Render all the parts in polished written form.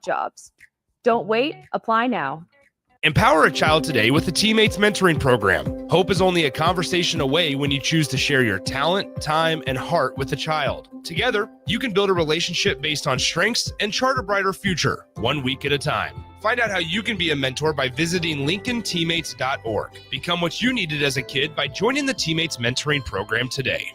jobs. Don't wait. Apply now. Empower a child today with the Teammates Mentoring Program. Hope is only a conversation away when you choose to share your talent, time, and heart with a child. Together, you can build a relationship based on strengths and chart a brighter future, 1 week at a time. Find out how you can be a mentor by visiting LincolnTeammates.org. Become what you needed as a kid by joining the Teammates Mentoring Program today.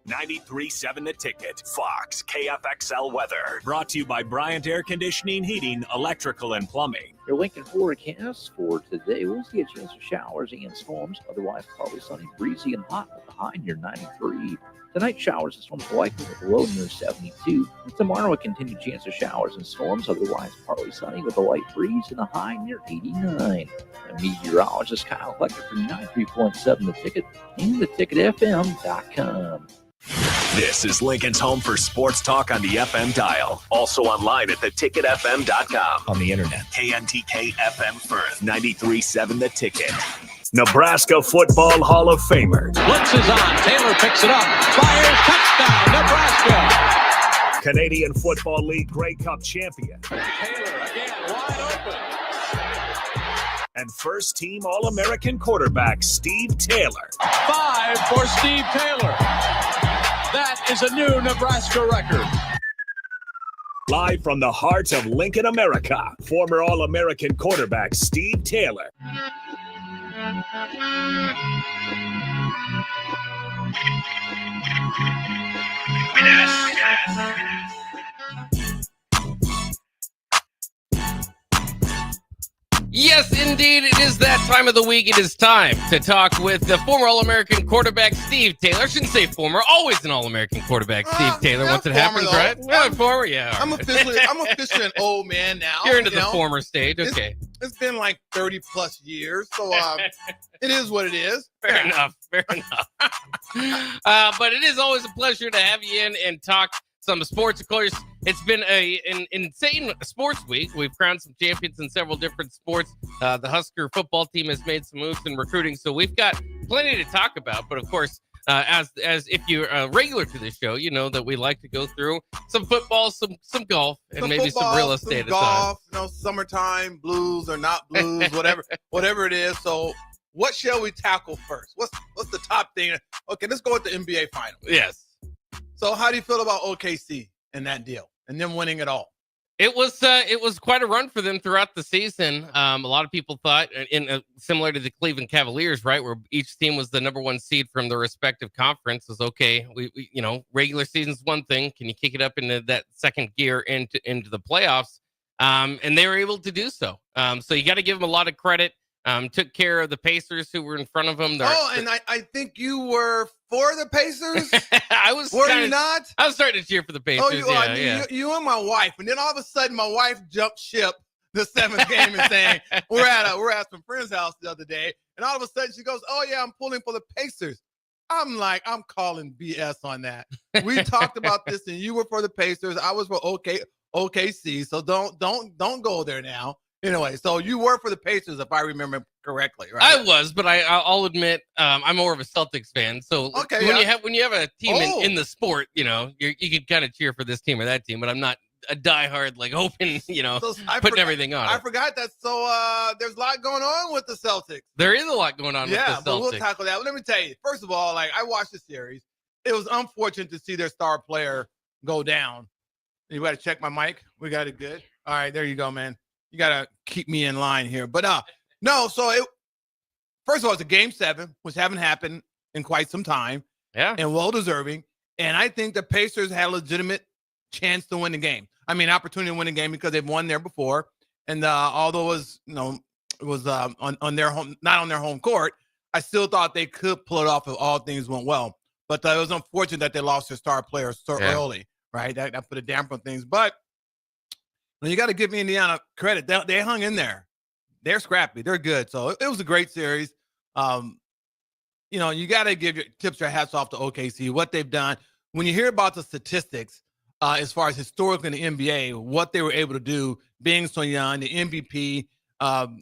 93.7 The Ticket, Fox, KFXL weather. Brought to you by Bryant Air Conditioning, Heating, Electrical, and Plumbing. Your Lincoln forecast for today, we'll see a chance of showers and storms. Otherwise, partly sunny, breezy, and hot with a high near 93. Tonight, showers and storms likely with a low near 72. And tomorrow, a continued chance of showers and storms. Otherwise, partly sunny with a light breeze and a high near 89. And meteorologist Kyle Flecker from 93.7 The Ticket and theticketfm.com. This is Lincoln's home for sports talk on the FM dial. Also online at theticketfm.com. On the internet. KNTK FM Firth, 93.7 The Ticket. Nebraska Football Hall of Famer. Blitz is on. Taylor picks it up. Fires. Touchdown, Nebraska. Canadian Football League Grey Cup champion. Taylor again, wide open. And first-team All-American quarterback Steve Taylor. 5 for Steve Taylor. That is a new Nebraska record. Live from the heart of Lincoln, America, former All-American quarterback Steve Taylor. Yes, indeed, it is that time of the week. It is time to talk with the former All-American quarterback, Steve Taylor. I shouldn't say former, always an All-American quarterback, Steve Taylor, once it happens, right? Yeah, former, yeah. I'm officially an old man now. You're into the former stage, okay. It's been like 30 plus years, so it is what it is. Fair enough. But it is always a pleasure to have you in and talk some sports. Of course, it's been an insane sports week. We've crowned some champions in several different sports. The Husker football team has made some moves in recruiting, so we've got plenty to talk about. But of course, as if you're a regular to this show, you know that we like to go through some football, some golf, and maybe some real estate. Some golf, summertime blues or not blues, whatever it is. So, what shall we tackle first? What's the top thing? Okay, let's go with the NBA Finals. Yes. So how do you feel about OKC and that deal and them winning it all? It was quite a run for them throughout the season. A lot of people thought, similar to the Cleveland Cavaliers, right, where each team was the number one seed from their respective conference. Was okay. We regular season's one thing. Can you kick it up into that second gear into the playoffs? And they were able to do so. So you got to give them a lot of credit. Took care of the Pacers who were in front of them. I think you were for the Pacers. Were you not? I was starting to cheer for the Pacers. You and my wife, and then all of a sudden, my wife jumped ship the seventh game and saying we're at some friend's house the other day, and all of a sudden she goes, "Oh yeah, I'm pulling for the Pacers." I'm like, I'm calling BS on that. We talked about this, and you were for the Pacers. I was for OKC. So don't go there now. Anyway, so you were for the Pacers, if I remember correctly, right? I was, but I'll admit I'm more of a Celtics fan. So when you have a team in the sport, you can kind of cheer for this team or that team. But I'm not a diehard hoping putting everything on. I forgot that. So there's a lot going on with the Celtics. There is a lot going on with the Celtics. Yeah, but we'll tackle that. Well, let me tell you. First of all, I watched the series. It was unfortunate to see their star player go down. You got to check my mic. We got it good. All right, there you go, man. You got to keep me in line here. But no, first of all, it's a game 7, which haven't happened in quite some time. Yeah. And well-deserving. And I think the Pacers had a legitimate chance to win the game. I mean, opportunity to win the game because they've won there before. And although it was on their home, not on their home court, I still thought they could pull it off if all things went well. But it was unfortunate that they lost their star player so early, right? That put a damper on things. But you got to give Indiana credit. They hung in there. They're scrappy. They're good. So it was a great series. You got to give your hats off to OKC, what they've done. When you hear about the statistics, as far as historically in the NBA, what they were able to do, being so young, the MVP,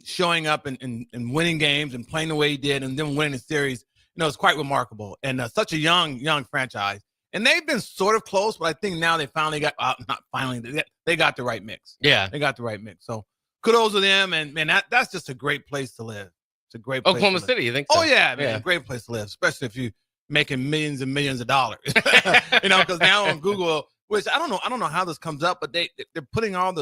showing up and winning games and playing the way he did and then winning the series, it's quite remarkable. And such a young franchise. And they've been sort of close, but I think now they finally got not finally, they got the right mix. Yeah. They got the right mix. So kudos to them. And man, that's just a great place to live. It's a great place. Oklahoma to live. City, you think so? Oh yeah, man. Yeah. Great place to live, especially if you making millions and millions of dollars. Because now on Google, which I don't know how this comes up, but they're putting all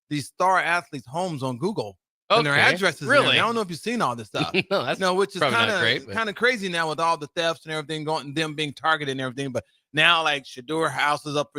these star athletes' homes on Google. And their Okay. addresses. Really? I don't know if you've seen all this stuff. No, that's which is probably not great, but- kind of crazy now with all the thefts and everything going, and them being targeted and everything. But now, like Shador House is up,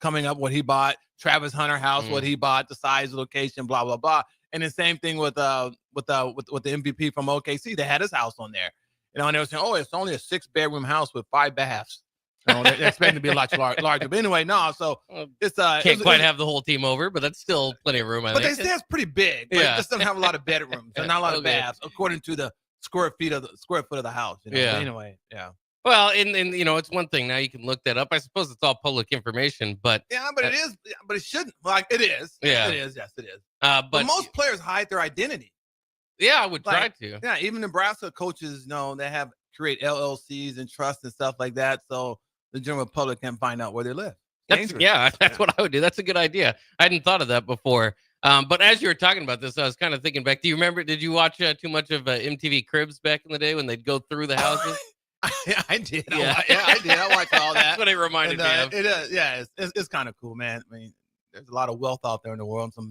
coming up what he bought. Travis Hunter House, what he bought, the size, location, blah blah blah. And the same thing with the MVP from OKC. They had his house on there. And they were saying, oh, it's only a 6-bedroom house with 5 baths. They're expecting to be a lot larger. But anyway, no. So it's can't quite have the whole team over, but that's still plenty of room. I But think. they say it's pretty big. But Yeah. it just doesn't have a lot of bedrooms and not a lot of Okay. baths, according to the square foot of the house. Yeah. But anyway, yeah. Well, and it's one thing now you can look that up. I suppose it's all public information, but Yeah, but it is. But it shouldn't. Like it is. Yeah. It is. Yes, it is. but But most players hide their identity. yeah, I would try Like, to. Yeah, even Nebraska coaches they create LLCs and trusts and stuff like that, so the general public can find out where they live. That's what I would do. That's a good idea. I hadn't thought of that before. But as you were talking about this, I was kind of thinking back. Do you remember? Did you watch too much of MTV Cribs back in the day when they'd go through the houses? I did. Yeah. I did. I watched all that. That's what it reminded me of. It is. Yeah, it's kind of cool, man. I mean, there's a lot of wealth out there in the world. Some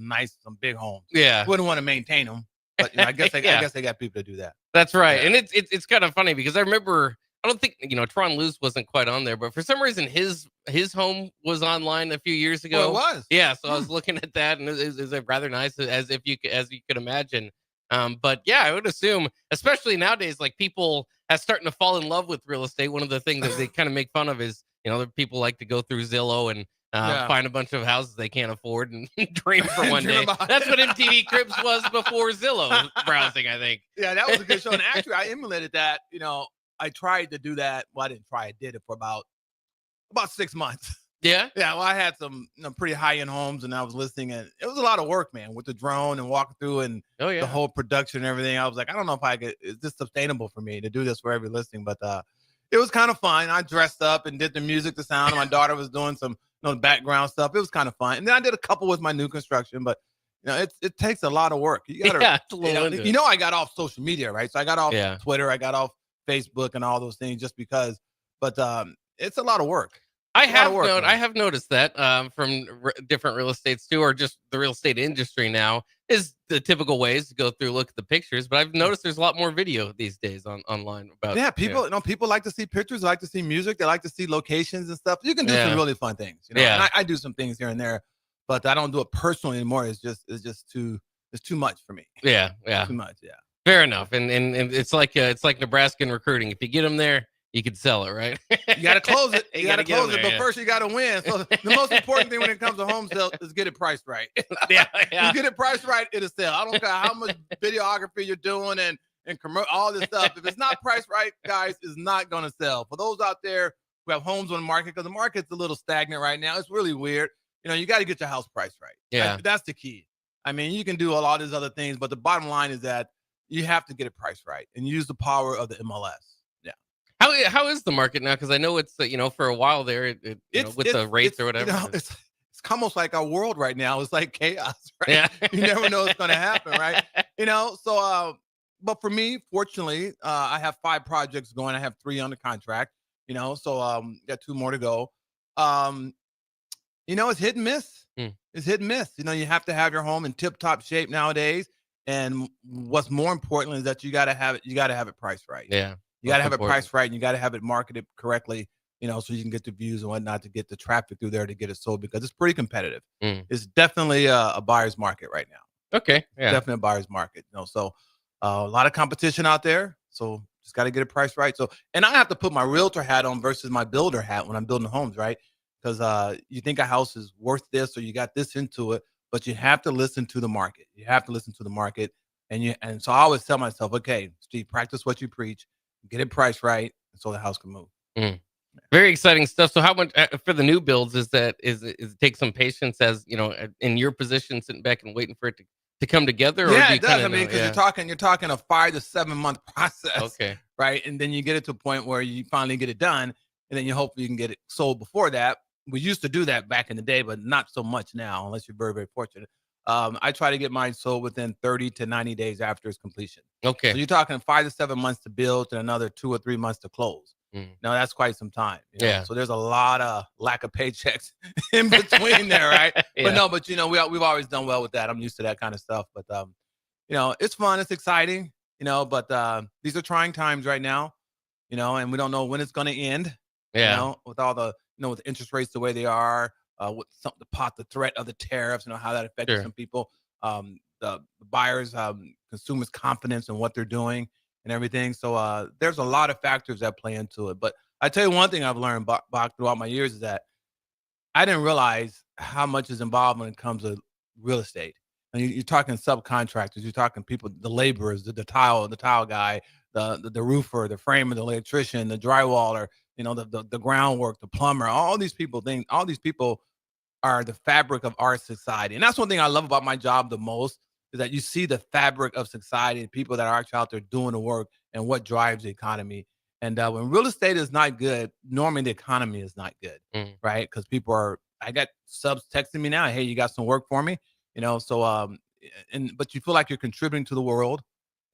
big homes. Yeah, Wouldn't want to maintain them, but I guess I guess they got people to do that. that's right. Yeah. And it's kind of funny because I remember. I don't think Tron Luce wasn't quite on there, but for some reason his home was online a few years ago. Well, it was. Yeah, so I was looking at that, and it was rather nice, as you could imagine. But yeah, I would assume, especially nowadays, like people are starting to fall in love with real estate. One of the things that they kind of make fun of is the people like to go through Zillow and find a bunch of houses they can't afford and dream for one Dream day. about That's it. what MTV Cribs was before Zillow browsing, I think. Yeah, that was a good show. And actually, I emulated that. I tried to do that. Well, I didn't try. I did it for about 6 months. Yeah. Yeah, well, I had some pretty high-end homes, and I was listening, and it was a lot of work, man, with the drone and walking through and Oh yeah. the whole production and everything. I was like, I don't know if is this sustainable for me to do this for every listing, but it was kind of fun. I dressed up and did the music, the sound, and my daughter was doing some background stuff. It was kind of fun. And then I did a couple with my new construction, but it takes a lot of work. You gotta, Yeah, it's a little into it. I got off social media, right? So I got off Yeah. Twitter, I got off Facebook and all those things just because, but it's a lot of work. I a lot of work, man. have noticed that from different real estates too, or just the real estate industry now is the typical ways to go through, look at the pictures. But I've noticed there's a lot more video these days online about. Yeah, people like to see pictures, they like to see music, they like to see locations and stuff. You can do Yeah. some really fun things. Yeah. And I do some things here and there, but I don't do it personally anymore. It's just too much for me. Yeah, yeah, Too much. Yeah. fair enough. And it's like Nebraskan recruiting. If you get them there, you can sell it, right? You got to close it. You You got to gotta get 'em close it. there, But yeah. first, you got to win. So the most important thing when it comes to home sale is get it priced right. yeah, yeah. You get it priced right, it'll sell. I don't care how much videography you're doing and all this stuff. If it's not priced right, guys, it's not going to sell. For those out there who have homes on the market, because the market's a little stagnant right now, it's really weird. You got to get your house priced right. Yeah. That's the key. I mean, you can do a lot of these other things, but the bottom line is that you have to get it priced right and use the power of the MLS. Yeah. How is the market now? Because I know it's for a while there, with the rates or whatever. It's almost like our world right now. It's like chaos, right? Yeah. You never know what's going to happen, right? So, but for me, fortunately, I have 5 projects going. I have 3 under contract, so got 2 more to go. It's hit and miss. It's hit and miss. You have to have your home in tip-top shape nowadays. And what's more important is that you got to have it priced right. Yeah. You got to have it important. priced right, and you got to have it marketed correctly, so you can get the views and whatnot to get the traffic through there to get it sold, because it's pretty competitive. It's definitely a buyer's market right now. Okay. Yeah. Definitely a buyer's market. So a lot of competition out there. So just got to get it priced right. So, and I have to put my realtor hat on versus my builder hat when I'm building homes, right? Because you think a house is worth this, or you got this into it, but you have to listen to the market. You have to listen to the market. And so I always tell myself, okay, Steve, practice what you preach, get it priced right, so the house can move. Very exciting stuff. So how much for the new builds is it take some patience, as in your position, sitting back and waiting for it to come together? Or Yeah, do you it does. kinda I mean, know? because Yeah. you're talking a 5 to 7 month process. Okay. Right. And then you get it to a point where you finally get it done. and then you hope you can get it sold before that. We used to do that back in the day, but not so much now, unless you're very, very fortunate. I try to get mine sold within 30 to 90 days after its completion. Okay. So you're talking 5 to 7 months to build and another 2 or 3 months to close. Now that's quite some time. Yeah. So there's a lot of lack of paychecks in between there, right? Yeah. But we've always done well with that. I'm used to that kind of stuff. But it's fun, it's exciting, but these are trying times right now, and we don't know when it's going to end. Yeah. With all the with interest rates the way they are, with the threat of the tariffs, how that affected Sure. some people, the buyers, consumers' confidence in what they're doing and everything. So there's a lot of factors that play into it. But I tell you one thing I've learned Bach, throughout my years is that I didn't realize how much is involved when it comes to real estate. And you're talking subcontractors, you're talking people, the laborers, the tile guy, the roofer, the framer, the electrician, the drywaller, the groundwork, the plumber, all these people are the fabric of our society. And that's one thing I love about my job the most, is that you see the fabric of society and people that are actually out there doing the work and what drives the economy. And when real estate is not good, normally the economy is not good, right? Because I got subs texting me now, hey, you got some work for me? But you feel like you're contributing to the world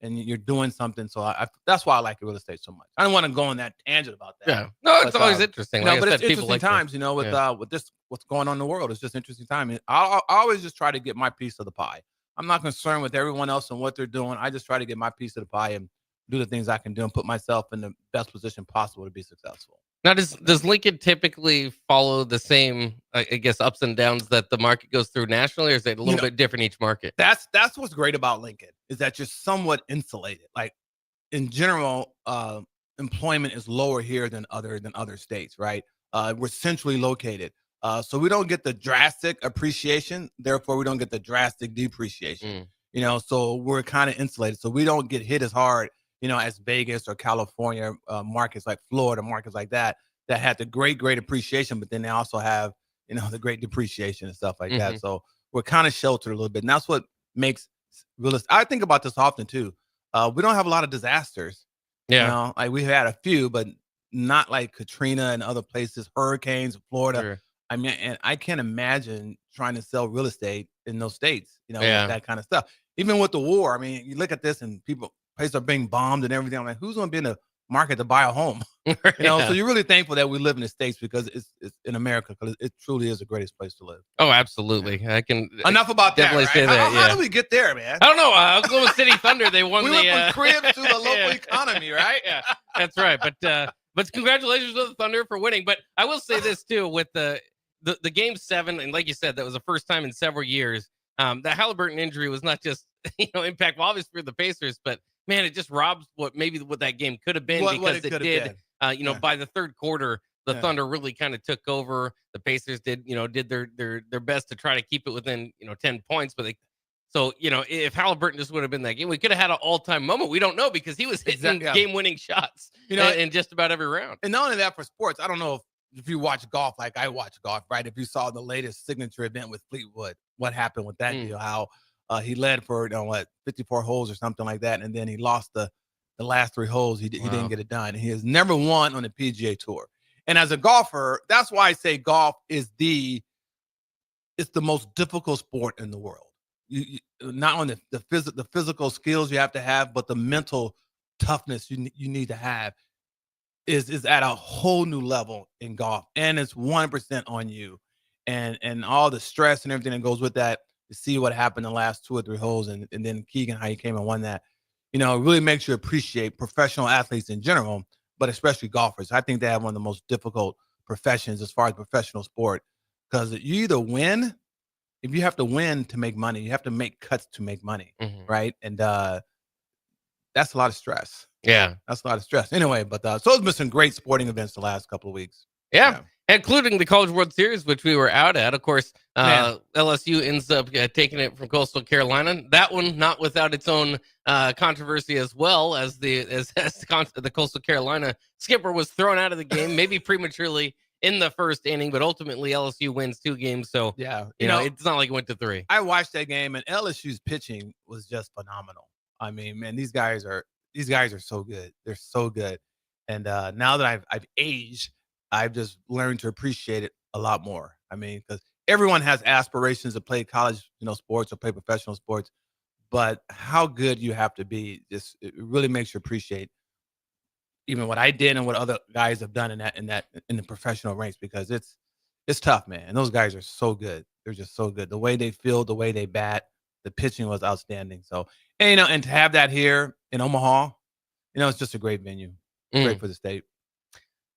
and you're doing something. So that's why I like real estate so much. I don't want to go on that tangent about that. Yeah. No, it's always interesting. Like but I it's said, people interesting like times, with this, what's going on in the world. It's just interesting time. And I always just try to get my piece of the pie. I'm not concerned with everyone else and what they're doing. I just try to get my piece of the pie and do the things I can do and put myself in the best position possible to be successful. Now, does Lincoln typically follow the same, I guess, ups and downs that the market goes through nationally, or is it a little bit different each market? That's what's great about Lincoln, is that you're somewhat insulated. Like in general, employment is lower here than other states, right? We're centrally located. So we don't get the drastic appreciation. Therefore, we don't get the drastic depreciation. So we're kind of insulated. So we don't get hit as hard, as Vegas or California markets, like Florida markets like that had the great appreciation, but then they also have, the great depreciation and stuff like that. So we're kind of sheltered a little bit. And that's what makes real estate. I think about this often too. We don't have a lot of disasters. Yeah. Like we had a few, but not like Katrina and other places, hurricanes, Florida. Sure. I mean, and I can't imagine trying to sell real estate in those states, with Yeah. that kind of stuff. Even with the war, I mean, you look at this and places are being bombed and everything. I'm like, who's going to be in the market to buy a home? Yeah. So you're really thankful that we live in the States, because it's in America, because it truly is the greatest place to live. Oh, absolutely. I can Enough about that. definitely Right? say that. How Yeah. do we get there, man? I don't know. Oklahoma City Thunder, they won We the went from crib to the local yeah. economy, right? Yeah, that's right. But congratulations to the Thunder for winning. But I will say this too, with the Game 7, and like you said, that was the first time in several years. The Halliburton injury was not just impactful, obviously, for the Pacers, but man, it just robs what that game could have been, because it did. Yeah. By the third quarter, the Yeah. Thunder really kind of took over. The Pacers did their best to try to keep it within 10 points, but if Halliburton just would have been that game, we could have had an all-time moment. We don't know, because he was hitting Exactly, yeah. game-winning shots in just about every round. And not only that, for sports, I don't know if you watch golf like I watch golf, right? If you saw the latest signature event with Fleetwood, what happened with that deal? How he led for 54 holes or something like that, and then he lost the last 3 holes. He didn't get it done. He has never won on the PGA Tour. And as a golfer, that's why I say golf is it's the most difficult sport in the world. You not only the physical skills you have to have, but the mental toughness you need to have is at a whole new level in golf, and it's 1% on you, and all the stress and everything that goes with that. To see what happened in the last 2 or 3 holes, and then Keegan, how he came and won that, it really makes you appreciate professional athletes in general, but especially golfers. I think they have one of the most difficult professions as far as professional sport, because you either win. If you have to win to make money, you have to make cuts to make money, right? And that's a lot of stress. Yeah. That's a lot of stress. Anyway, but so it's been some great sporting events the last couple of weeks. Yeah. Including the College World Series, which we were out at. Of course, LSU ends up taking it from Coastal Carolina. That one not without its own controversy, as well as the Coastal Carolina skipper was thrown out of the game, maybe prematurely in the first inning, but ultimately LSU wins 2 games. So Yeah, it's not like it went to 3. I watched that game, and LSU's pitching was just phenomenal. I mean, man, these guys are so good. They're so good. And now that I've aged, I've just learned to appreciate it a lot more. I mean, because everyone has aspirations to play college, sports or play professional sports, but how good you have to be, just it really makes you appreciate even what I did and what other guys have done in the professional ranks, because it's tough, man. And those guys are so good. They're just so good. The way they feel, the way they bat, the pitching was outstanding. So, and, and to have that here in Omaha, it's just a great venue. Great for the state.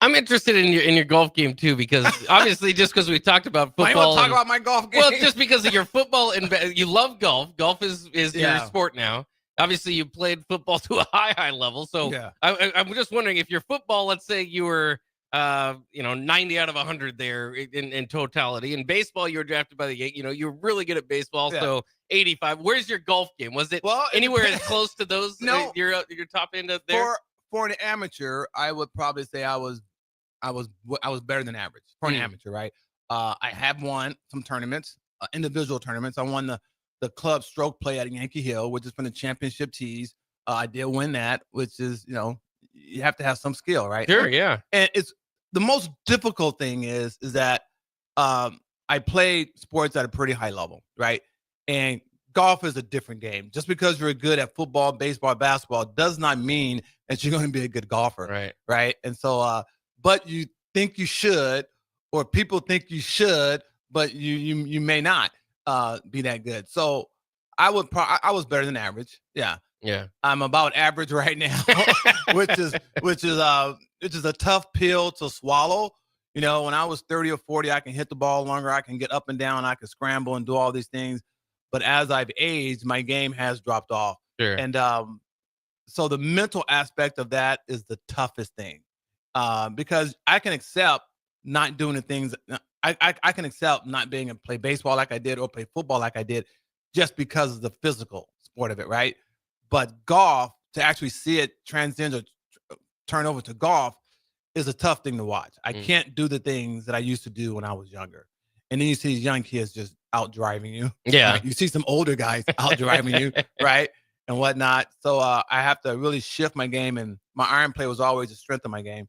I'm interested in your golf game too, because obviously just because we talked about football. I want to talk about my golf game. Well, just because of your football and you love golf. Golf is your sport now. Obviously, you played football to a high level. So yeah. I'm just wondering if your football, let's say you were 90 out of 100 there in totality. In baseball, you were drafted by the Yankees. You're really good at baseball. Yeah. So 85. Where's your golf game? Was it anywhere as close to those? No, your top end up there. For an amateur, I would probably say I was better than average for an amateur, right? I have won some tournaments, individual tournaments. I won the club stroke play at Yankee Hill, which is from the championship tees. I did win that, which is, you have to have some skill, right? Sure, yeah. And it's the most difficult thing is that I played sports at a pretty high level, right? And golf is a different game. Just because you're good at football, baseball, basketball does not mean that you're going to be a good golfer, right? And so, but you think you should, or people think you should, but you may not be that good. So I was better than average. Yeah. I'm about average right now, which is a tough pill to swallow. When I was 30 or 40, I can hit the ball longer, I can get up and down, I can scramble and do all these things. But as I've aged, my game has dropped off. Sure. And so the mental aspect of that is the toughest thing, because I can accept not doing the things. I can accept not being able to play baseball like I did or play football like I did, just because of the physical sport of it, right? But golf, to actually see it transcend or turn over to golf, is a tough thing to watch. I can't do the things that I used to do when I was younger. And then you see these young kids just out driving you. Yeah. Right? You see some older guys out driving you, right? And whatnot. So I have to really shift my game, and my iron play was always a strength of my game.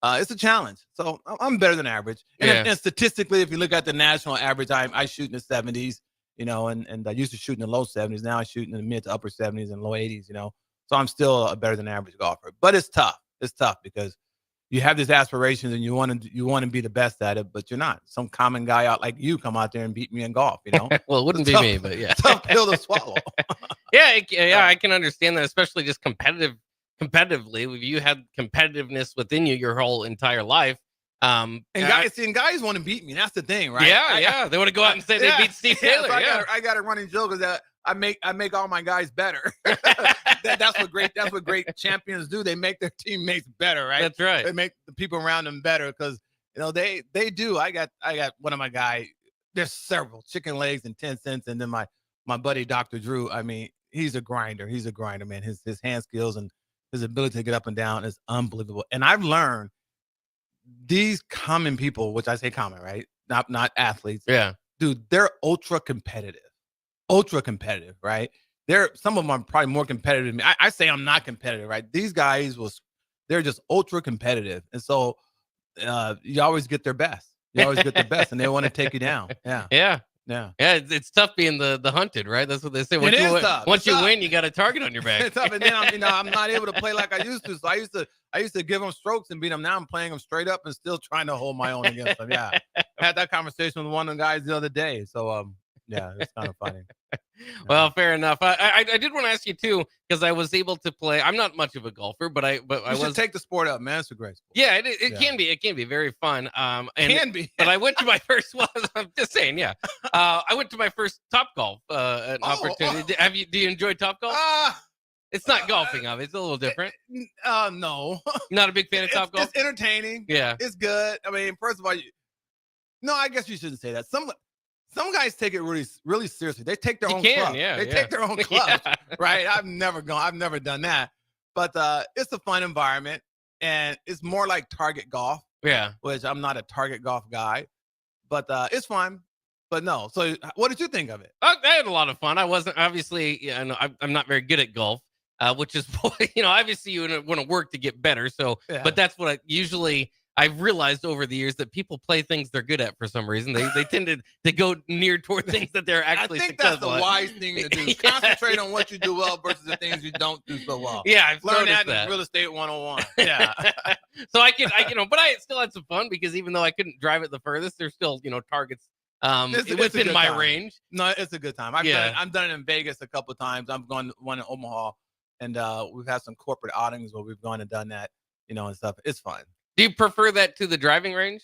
It's a challenge. So I'm better than average. And statistically, if you look at the national average, I shoot in the 70s, and I used to shoot in the low 70s. Now I shoot in the mid to upper 70s and low 80s, So I'm still a better than average golfer. But it's tough. It's tough because you have these aspirations and you want to be the best at it, but you're not. Some common guy out like you come out there and beat me in golf, Well, it wouldn't be me, but yeah. Tough pill to swallow. I can understand that, especially just competitively. You had competitiveness within you your whole entire life. And guys want to beat me. That's the thing, right? Yeah, they want to go out and say they beat Steve Taylor. So I got a running joke is that I make all my guys better. That's what great champions do. They make their teammates better, right? That's right. They make the people around them better because they do. I got one of my guys. There's several chicken legs and 10 cents, and then my buddy Dr. Drew. I mean, he's a grinder. He's a grinder, man. His hand skills and his ability to get up and down is unbelievable. And I've learned these common people, which I say common, right? Not athletes. Yeah. Dude, they're ultra competitive, right? Some of them are probably more competitive than me. I say I'm not competitive, right? These guys they're just ultra competitive. And so you always get their best. And they want to take you down. Yeah. It's tough being the hunted, right? That's what they say. Once you win, you got a target on your back. It's tough. And then I'm not able to play like I used to. So I used to give them strokes and beat them. Now I'm playing them straight up and still trying to hold my own against them. Yeah. I had that conversation with one of the guys the other day. So it's kind of funny. Well, fair enough. I did want to ask you too, because I was able to play. I'm not much of a golfer, but I should take the sport up, man. It's a great sport. Yeah, it can be. It can be very fun. Can be. But I went to my first one. I'm just saying, yeah. I went to my first Topgolf opportunity. Do you enjoy Topgolf? It's not golfing, obviously. It's a little different. No. Not a big fan of Topgolf? It's entertaining. Yeah. It's good. I mean, first of all, no, I guess you shouldn't say that. Some guys take it really, really seriously. They take their own clubs. They take their own clubs, right? I've never done that. But it's a fun environment, and it's more like target golf. Yeah. Which I'm not a target golf guy, but it's fun. But no. So what did you think of it? I had a lot of fun. I wasn't obviously, I'm not very good at golf, which is, obviously you want to work to get better. So, but that's what usually I've realized over the years that people play things they're good at for some reason. They tended to go near toward things that they're actually I think that's successful the at. wise thing to do. Yeah. Concentrate on what you do well versus the things you don't do so well. Yeah, I've Learn noticed that in real estate 101. Yeah. So I but I still had some fun because even though I couldn't drive it the furthest, there's still, targets It's a within good my time. range. No, it's a good time. I've done it in Vegas a couple of times. I've gone to one in Omaha, and we've had some corporate outings where we've gone and done that, and stuff. It's fun. Do you prefer that to the driving range?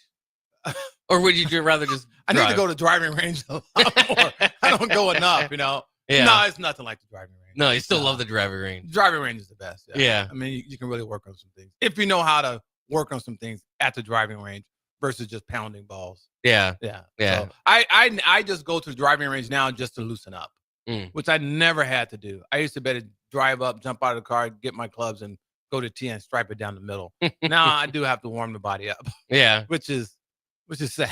Or would you rather just I need to drive? go to driving range a lot more. I don't go enough, Yeah. No, it's nothing like the driving range. No, you still No. love the driving range. Driving range is the best. Yeah. I mean, you can really work on some things if you know how to work on some things at the driving range versus just pounding balls. Yeah. Yeah. Yeah. So I just go to the driving range now just to loosen up, which I never had to do. I used to better drive up, jump out of the car, get my clubs, and go to T and stripe it down the middle. Now I do have to warm the body up, Yeah. which is sad.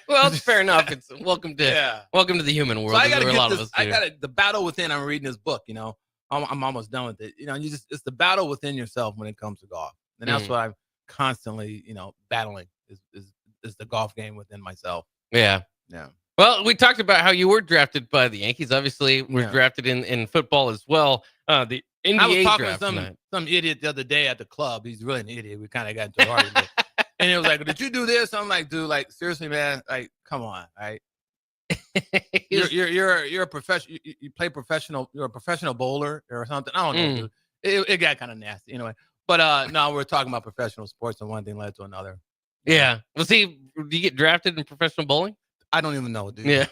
Well, it's fair enough. It's welcome to the human world. So I That's gotta where a get lot this. of us I do. gotta the battle within. I'm reading this book. I'm almost done with it. It's the battle within yourself when it comes to golf, and that's what I'm constantly, battling is the golf game within myself. Yeah. Yeah. Well, we talked about how you were drafted by the Yankees. Obviously, we're Yeah. drafted in football as well. The NBA I was talking draft to tonight. some idiot the other day at the club. He's really an idiot. We kind of got into an argument. And it was like, did you do this? I'm like, dude, like, seriously, man, like, come on, right? You're a professional. You play professional. You're a professional bowler or something. I don't know, dude. It got kind of nasty anyway. But no, we're talking about professional sports, and one thing led to another. Yeah. Well, see, do you get drafted in professional bowling? I don't even know, dude. Yeah.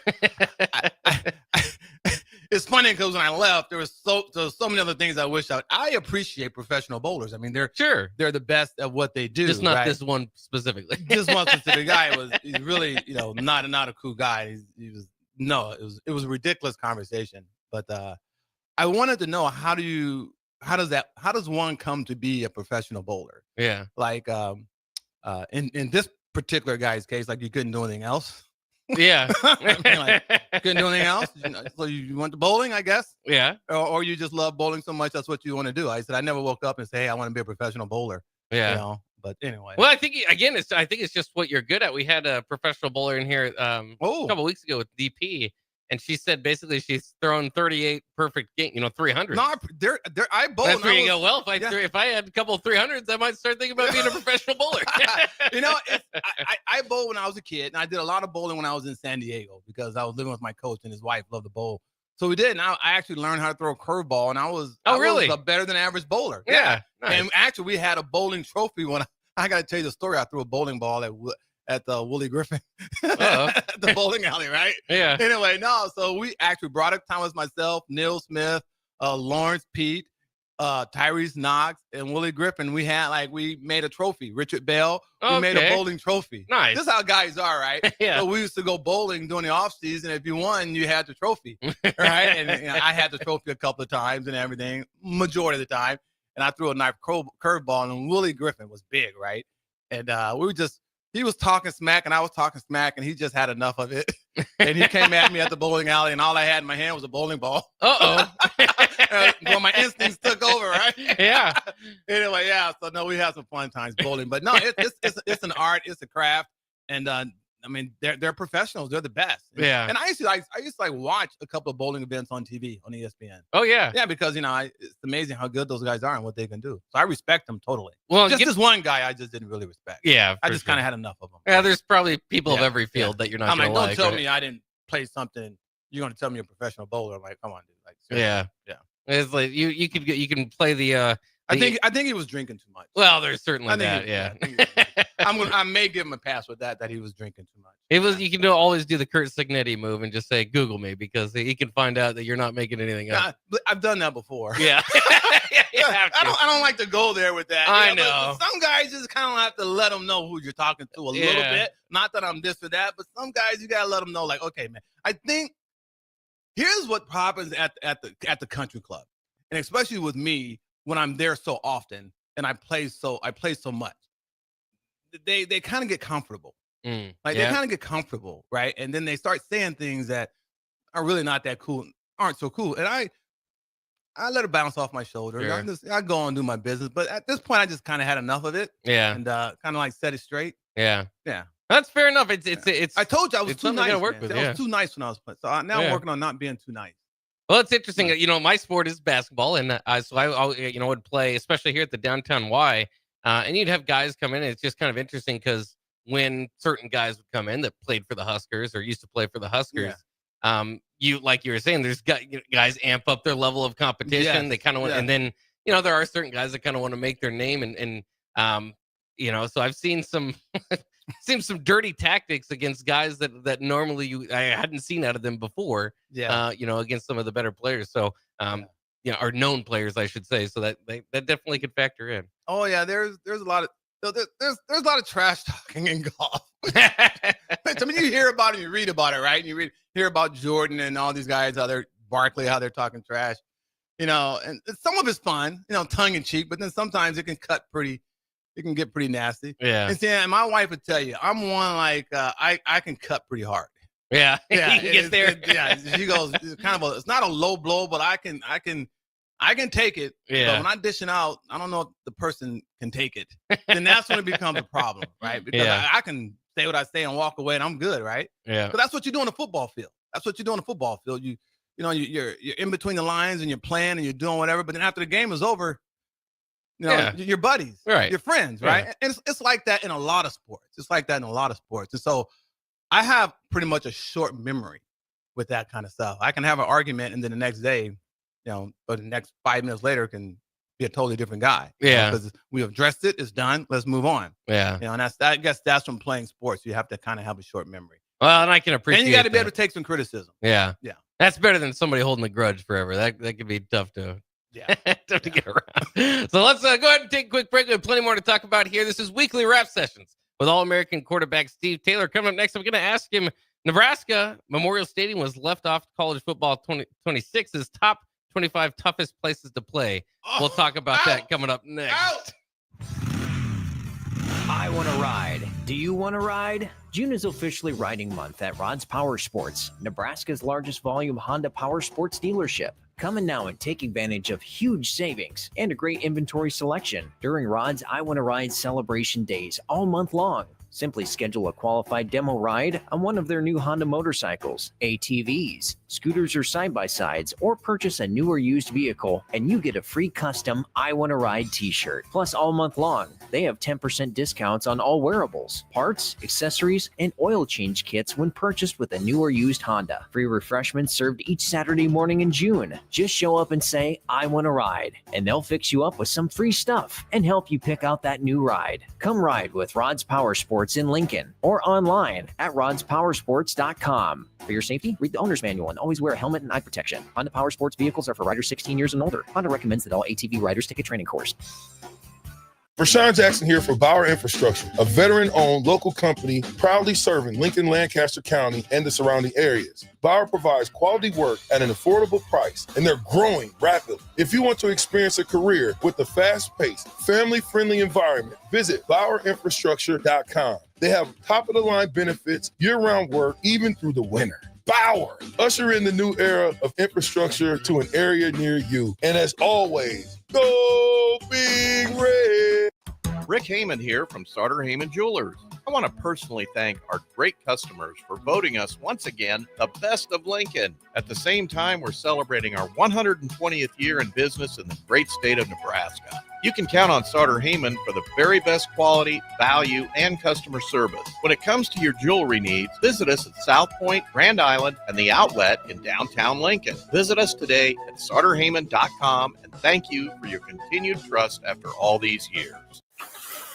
It's funny because when I left, there was so many other things I wish I appreciate professional bowlers. I mean, they're the best at what they do. Just not right? this one specifically. This one specific guy he's really, not a cool guy. It was a ridiculous conversation. But I wanted to know how does one come to be a professional bowler? Yeah. Like in this particular guy's case, like you couldn't do anything else. Yeah. I mean, like, couldn't do anything else. So you went to bowling, I guess. Yeah. Or you just love bowling so much that's what you want to do. I said I never woke up and say, hey, I want to be a professional bowler. Yeah. But anyway. Well, I think it's just what you're good at. We had a professional bowler in here a couple weeks ago with DP, and she said basically she's thrown 38 perfect game, 300. No, I bowl. That's where you go. Well, if I had a couple of 300s, I might start thinking about being a professional bowler. I bowled when I was a kid, and I did a lot of bowling when I was in San Diego because I was living with my coach and his wife loved to bowl. So we did. And I actually learned how to throw a curveball, and I was a better than average bowler. Yeah. Nice. And actually, we had a bowling trophy when I got to tell you the story. I threw a bowling ball at the Willie Griffin, the bowling alley, right? Yeah. Anyway, no. So we actually brought it. Thomas, myself, Neil Smith, Lawrence Pete, Tyrese Knox, and Willie Griffin. We made a trophy. Richard Bell. We made a bowling trophy. Nice. This is how guys are, right? Yeah. So we used to go bowling during the off season. If you won, you had the trophy, right? And I had the trophy a couple of times and everything, majority of the time. And I threw a knife curveball, and Willie Griffin was big, right? And he was talking smack, and I was talking smack, and he just had enough of it. And he came at me at the bowling alley, and all I had in my hand was a bowling ball. Well, my instincts took over, right? Yeah. Anyway, yeah. So no, we had some fun times bowling, but no, it's an art, it's a craft, and I mean, they're professionals. They're the best. Yeah. And I used to watch a couple of bowling events on TV on ESPN. Oh yeah. Yeah, because it's amazing how good those guys are and what they can do. So I respect them totally. Well, just this one guy, I just didn't really respect. Yeah. I just kind of had enough of them. Yeah. There's probably people of every field that you're not. I'm like, gonna don't like, tell right? me I didn't play something. You're going to tell me you're a professional bowler. I'm like, come on, dude. Like, seriously. Yeah. Yeah. It's like you can play the. I think he was drinking too much. Well, there's certainly I think that. I may give him a pass with that he was drinking too much. You can always do the Kurt Signetti move and just say Google me because he can find out that you're not making anything up. I've done that before. Yeah. I don't like to go there with that. I know. But some guys just kind of have to let them know who you're talking to a little bit. Not that I'm this or that, but some guys you gotta let them know, like, okay, man. I think here's what happens at the country club, and especially with me when I'm there so often and I play so much. They kind of get comfortable. They kind of get comfortable, right? And then they start saying things that are really not that cool, aren't so cool. And I let it bounce off my shoulder. Sure. I go and do my business. But at this point, I just kind of had enough of it. Yeah. And kind of like set it straight. Yeah. Yeah. That's fair enough. It's I told you I was it's too something you nice. gotta work Man. with, I was too nice when I was playing. So now I'm working on not being too nice. Well, it's interesting. You know, my sport is basketball, and so I would play, especially here at the downtown Y, and you'd have guys come in. And it's just kind of interesting because when certain guys would come in that played for the Huskers or used to play for the Huskers, you like you were saying, there's guys amp up their level of competition. Yes. They kind of want, and then there are certain guys that kind of want to make their name, and so I've seen some. Seems some dirty tactics against guys that normally I hadn't seen out of them before. Yeah. Against some of the better players. So, or known players, I should say. So that definitely could factor in. Oh yeah, there's a lot of there's a lot of trash talking in golf. I mean, you hear about it, you read about it, right? And you hear about Jordan and all these guys, Barkley, how they're talking trash. And some of it's fun, tongue in cheek, but then sometimes it can get pretty nasty. Yeah. And my wife would tell you, I'm one like I can cut pretty hard. Yeah. Yeah. You can get there. She goes, it's it's not a low blow, but I can take it. Yeah. But when I'm dishing out, I don't know if the person can take it. Then that's when it becomes a problem, right? Because I can say what I say and walk away, and I'm good, right? Yeah. But that's what you do on a football field. You're in between the lines and you're playing and you're doing whatever. But then after the game is over, your buddies, right? Your friends, right? Yeah. And it's like that in a lot of sports. And so I have pretty much a short memory with that kind of stuff. I can have an argument, and then the next day, or the next 5 minutes later, can be a totally different guy. Yeah, because we have addressed it. It's done. Let's move on. Yeah, and I guess that's from playing sports. You have to kind of have a short memory. Well, and I can appreciate. And you got to be able to take some criticism. Yeah, yeah. That's better than somebody holding a grudge forever. That could be tough to. Yeah. To get around. So let's go ahead and take a quick break. We have plenty more to talk about here. This is Weekly Rap Sessions with All-American quarterback Steve Taylor. Coming up next, I'm going to ask him, Nebraska Memorial Stadium was left off college football 2026's top 25 toughest places to play. We'll talk about that coming up next. I want to ride. Do you want to ride? June is officially riding month at Rod's Power Sports, Nebraska's largest volume Honda Power Sports dealership. Come in now and take advantage of huge savings and a great inventory selection during Rod's I Want to Ride celebration days all month long. Simply schedule a qualified demo ride on one of their new Honda motorcycles, ATVs, scooters, or side-by-sides, or purchase a new or used vehicle, and you get a free custom I Want to Ride t-shirt. Plus, all month long, they have 10% discounts on all wearables, parts, accessories, and oil change kits when purchased with a new or used Honda. Free refreshments served each Saturday morning in June. Just show up and say, I want to ride, and they'll fix you up with some free stuff and help you pick out that new ride. Come ride with Rod's Power Sports in Lincoln or online at rodspowersports.com. For your safety, read the owner's manual and always wear a helmet and eye protection. Honda Power Sports vehicles are for riders 16 years and older. Honda recommends that all ATV riders take a training course. Rashawn Jackson here for Bauer Infrastructure, a veteran-owned local company proudly serving Lincoln, Lancaster County, and the surrounding areas. Bauer provides quality work at an affordable price, and they're growing rapidly. If you want to experience a career with a fast-paced, family-friendly environment, visit BauerInfrastructure.com. They have top-of-the-line benefits, year-round work, even through the winter. Bauer, usher in the new era of infrastructure to an area near you. And as always, go Big Red. Rick Heyman here from Sartor Heyman Jewelers. I want to personally thank our great customers for voting us once again the best of Lincoln. At the same time, we're celebrating our 120th year in business in the great state of Nebraska. You can count on Sartor Heyman for the very best quality, value, and customer service. When it comes to your jewelry needs, visit us at South Point, Grand Island, and the Outlet in downtown Lincoln. Visit us today at sartorheyman.com, and thank you for your continued trust after all these years.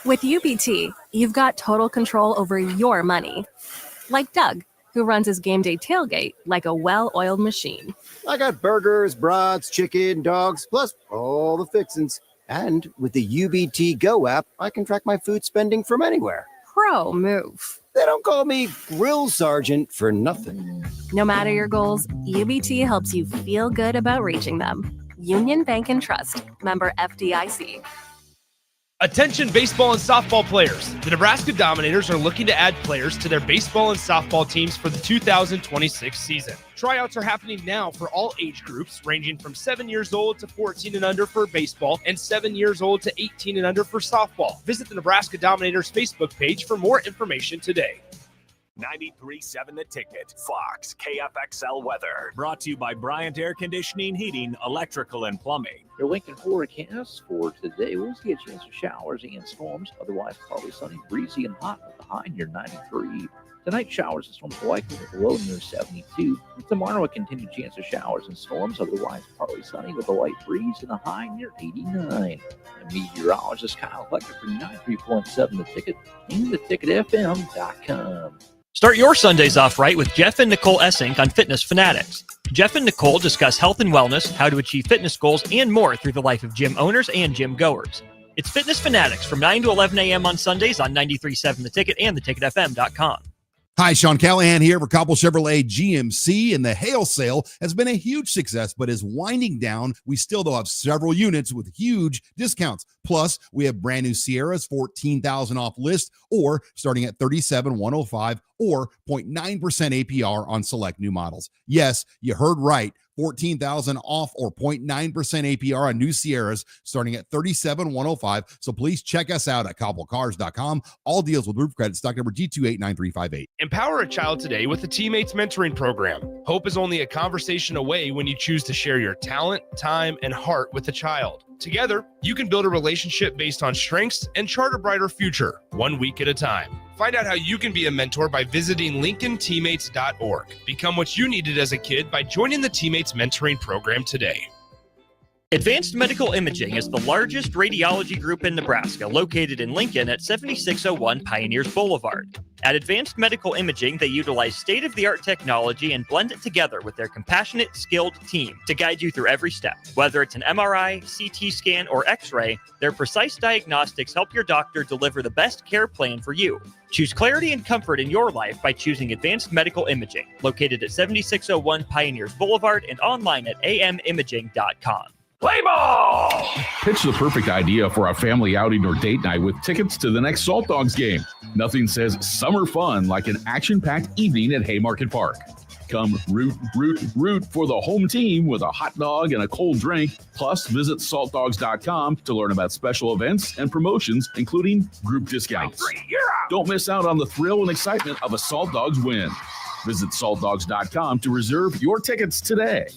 With UBT, you've got total control over your money. Like Doug, who runs his game day tailgate like a well-oiled machine. I got burgers, brats, chicken, dogs, plus all the fixins. And with the UBT Go app, I can track my food spending from anywhere. Pro move. They don't call me Grill Sergeant for nothing. No matter your goals, UBT helps you feel good about reaching them. Union Bank and Trust. Member FDIC. Attention baseball and softball players. The Nebraska Dominators are looking to add players to their baseball and softball teams for the 2026 season. Tryouts are happening now for all age groups, ranging from 7 years old to 14 and under for baseball and 7 years old to 18 and under for softball. Visit the Nebraska Dominators Facebook page for more information today. 93.7 The Ticket, Fox, KFXL weather. Brought to you by Bryant Air Conditioning, Heating, Electrical, and Plumbing. Your Lincoln forecast for today, we'll see a chance of showers and storms. Otherwise, partly sunny, breezy, and hot with a high near 93. Tonight, showers and storms likely with a low near 72. Tomorrow, a continued chance of showers and storms. Otherwise, partly sunny with a light breeze and a high near 89. And meteorologist Kyle Flecker for 93.7 The Ticket and theticketfm.com. Start your Sundays off right with Jeff and Nicole Essink on Fitness Fanatics. Jeff and Nicole discuss health and wellness, how to achieve fitness goals, and more through the life of gym owners and gym goers. It's Fitness Fanatics from 9 to 11 a.m. on Sundays on 93.7 The Ticket and theticketfm.com. Hi, Sean Callahan here for Cobble Chevrolet GMC, and the hail sale has been a huge success, but is winding down. We still, though, have several units with huge discounts. Plus, we have brand new Sierras, $14,000 off list, or starting at $37,105, or 0.9% APR on select new models. Yes, you heard right. $14,000 off or 0.9% APR on new Sierras starting at $37,105. So please check us out at cobblecars.com. All deals with roof credit, stock number G289358. Empower a child today with the Teammates Mentoring Program. Hope is only a conversation away when you choose to share your talent, time, and heart with a child. Together, you can build a relationship based on strengths and chart a brighter future, 1 week at a time. Find out how you can be a mentor by visiting LincolnTeammates.org. Become what you needed as a kid by joining the Teammates Mentoring Program today. Advanced Medical Imaging is the largest radiology group in Nebraska, located in Lincoln at 7601 Pioneers Boulevard. At Advanced Medical Imaging, they utilize state-of-the-art technology and blend it together with their compassionate, skilled team to guide you through every step. Whether it's an MRI, CT scan, or X-ray, their precise diagnostics help your doctor deliver the best care plan for you. Choose clarity and comfort in your life by choosing Advanced Medical Imaging, located at 7601 Pioneers Boulevard and online at amimaging.com. Play ball! Pitch the perfect idea for a family outing or date night with tickets to the next Salt Dogs game. Nothing says summer fun like an action-packed evening at Haymarket Park. Come root for the home team with a hot dog and a cold drink. Plus, visit saltdogs.com to learn about special events and promotions, including group discounts. Don't miss out on the thrill and excitement of a Salt Dogs win. Visit saltdogs.com to reserve your tickets today.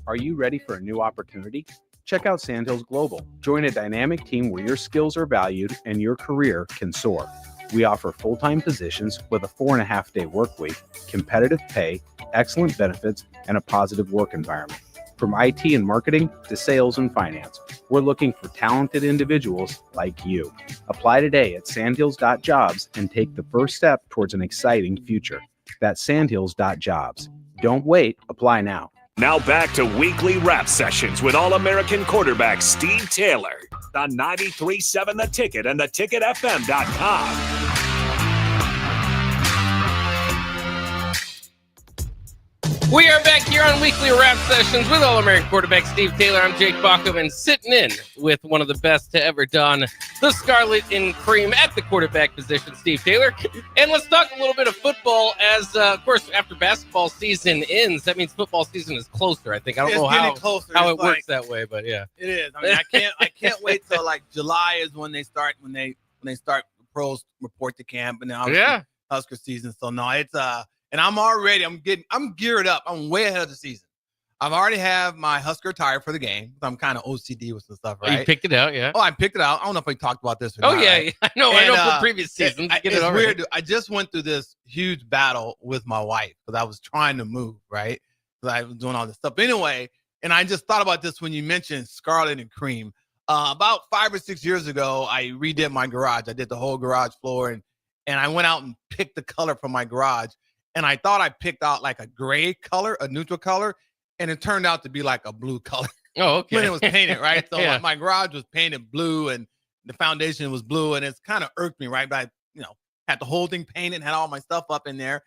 Are you ready for a new opportunity? Check out Sandhills Global. Join a dynamic team where your skills are valued and your career can soar. We offer full-time positions with a 4.5-day work week, competitive pay, excellent benefits, and a positive work environment. From IT and marketing to sales and finance, we're looking for talented individuals like you. Apply today at sandhills.jobs and take the first step towards an exciting future. That's sandhills.jobs. Don't wait. Apply now. Now back to weekly rap sessions with All-American quarterback Steve Taylor on 93.7 The Ticket and theticketfm.com. We are back here on weekly rap sessions with All-American quarterback Steve Taylor. I'm Jake Bachman, sitting in with one of the best to ever don the scarlet and cream at the quarterback position, Steve Taylor. And let's talk a little bit of football as, of course, after basketball season ends, that means football season is closer, I think. I don't know how it works that way, but yeah. It is. I mean, I can't wait till like July is when they start, when they start the pros report to camp and then Husker season. So no, it's and I'm geared up. I'm way ahead of the season. I've already have my Husker attire for the game. I'm kind of OCD with some stuff, right? You picked it out, yeah. Oh, I picked it out. I don't know if we talked about this or not. Yeah. Right? I know for previous seasons. It's weird. I just went through this huge battle with my wife because I was trying to move, right? Because I was doing all this stuff. But anyway, and I just thought about this when you mentioned scarlet and cream. About 5 or 6 years ago, I redid my garage. I did the whole garage floor, and I went out and picked the color for my garage. And I thought I picked out like a gray color, a neutral color, and it turned out to be like a blue color. Oh, okay. When it was painted, right? So my garage was painted blue, and the foundation was blue, and it's kind of irked me, right? But I, had the whole thing painted, had all my stuff up in there,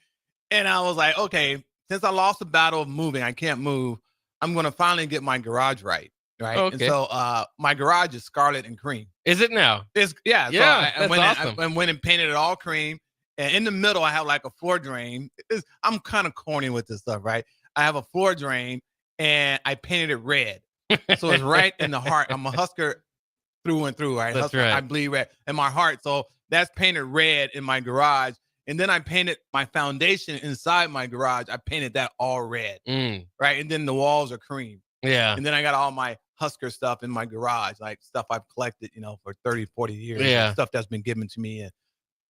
and I was like, okay, since I lost the battle of moving, I can't move. I'm gonna finally get my garage right. Right. Okay. And so my garage is scarlet and cream. Is it now? It's yeah. So I went and painted it all cream. And in the middle, I have like a floor drain. I'm kind of corny with this stuff, right? I have a floor drain, and I painted it red. So it's right in the heart. I'm a Husker through and through, right? That's Husker, right. I bleed red in my heart. So that's painted red in my garage. And then I painted my foundation inside my garage. I painted that all red, right? And then the walls are cream. Yeah. And then I got all my Husker stuff in my garage, like stuff I've collected, for 30, 40 years. Yeah. Stuff that's been given to me.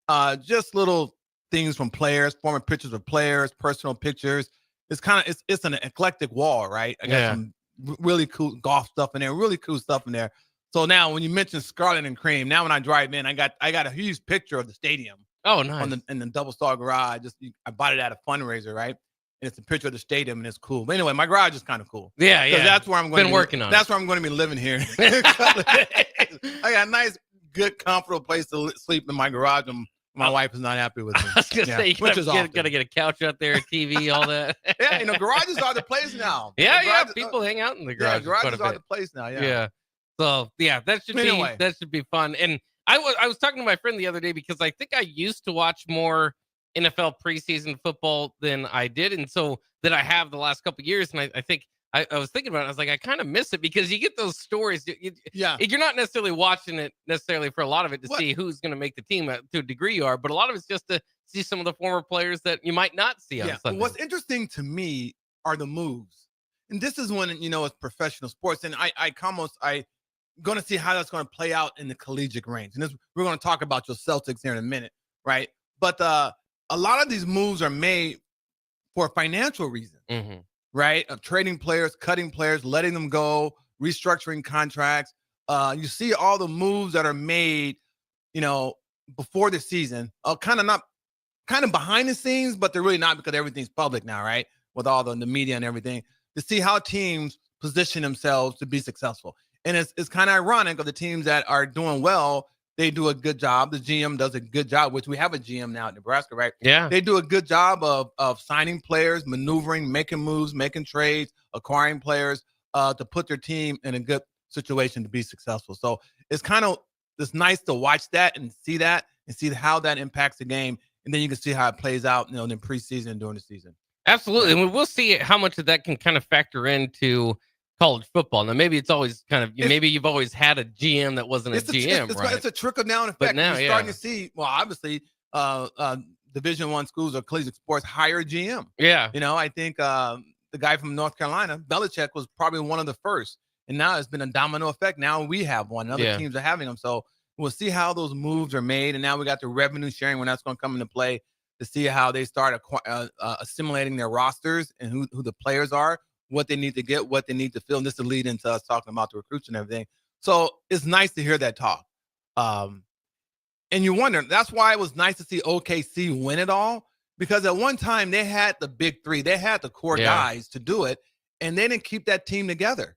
And just little things from players, former pictures of players, personal pictures. It's it's an eclectic wall, right? I got some really cool golf stuff in there, really cool stuff in there. So now when you mention Scarlet and Cream, now when I drive in, I got a huge picture of the stadium. Oh, nice. In the Double Star garage. I bought it at a fundraiser, right? And it's a picture of the stadium, and it's cool. But anyway, my garage is kind of cool. Yeah. Because that's where I'm going. Been working on. That's where I'm going to be living here. I got a nice, good, comfortable place to sleep in my garage, and my wife is not happy with me. I was gonna say, you gotta get a couch out there, a TV, all that. Yeah, garages are the place now. Yeah, people hang out in the garage. Yeah, garages are the place now. Yeah. So that should be fun. And I was talking to my friend the other day because I think I used to watch more NFL preseason football than I did, and so that I have the last couple of years. And I think I was thinking about it. I was like, I kind of miss it because you get those stories. You're not necessarily watching it necessarily for a lot of it to see who's going to make the team to a degree you are, but a lot of it's just to see some of the former players that you might not see on Sunday. What's interesting to me are the moves, and this is when it's professional sports, and I going to see how that's going to play out in the collegiate range, and we're going to talk about your Celtics here in a minute, right? But a lot of these moves are made for financial reasons. Right? Of trading players, cutting players, letting them go, restructuring contracts. You see all the moves that are made, before the season, kind of behind the scenes, but they're really not because everything's public now, right? With all the media and everything, to see how teams position themselves to be successful. And it's kind of ironic of the teams that are doing well, they do a good job. The GM does a good job, which we have a GM now at Nebraska, right? Yeah. They do a good job of signing players, maneuvering, making moves, making trades, acquiring players to put their team in a good situation to be successful. So it's nice to watch that and see how that impacts the game. And then you can see how it plays out, in preseason and during the season. Absolutely. And we'll see how much of that can kind of factor into college football. Now, maybe it's always maybe you've always had a GM that wasn't a GM, right? It's a trickle-down effect. But now, you're starting to see, well, obviously, Division I schools or collegiate sports hire GM. Yeah. I think the guy from North Carolina, Belichick, was probably one of the first. And now it's been a domino effect. Now we have one. Other teams are having them. So we'll see how those moves are made. And now we got the revenue sharing when that's going to come into play to see how they start assimilating their rosters and who the players are, what they need to get, what they need to fill. And this will lead into us talking about the recruits and everything. So it's nice to hear that talk. And you wonder, that's why it was nice to see OKC win it all, because at one time they had the big three. They had the core guys to do it, and they didn't keep that team together,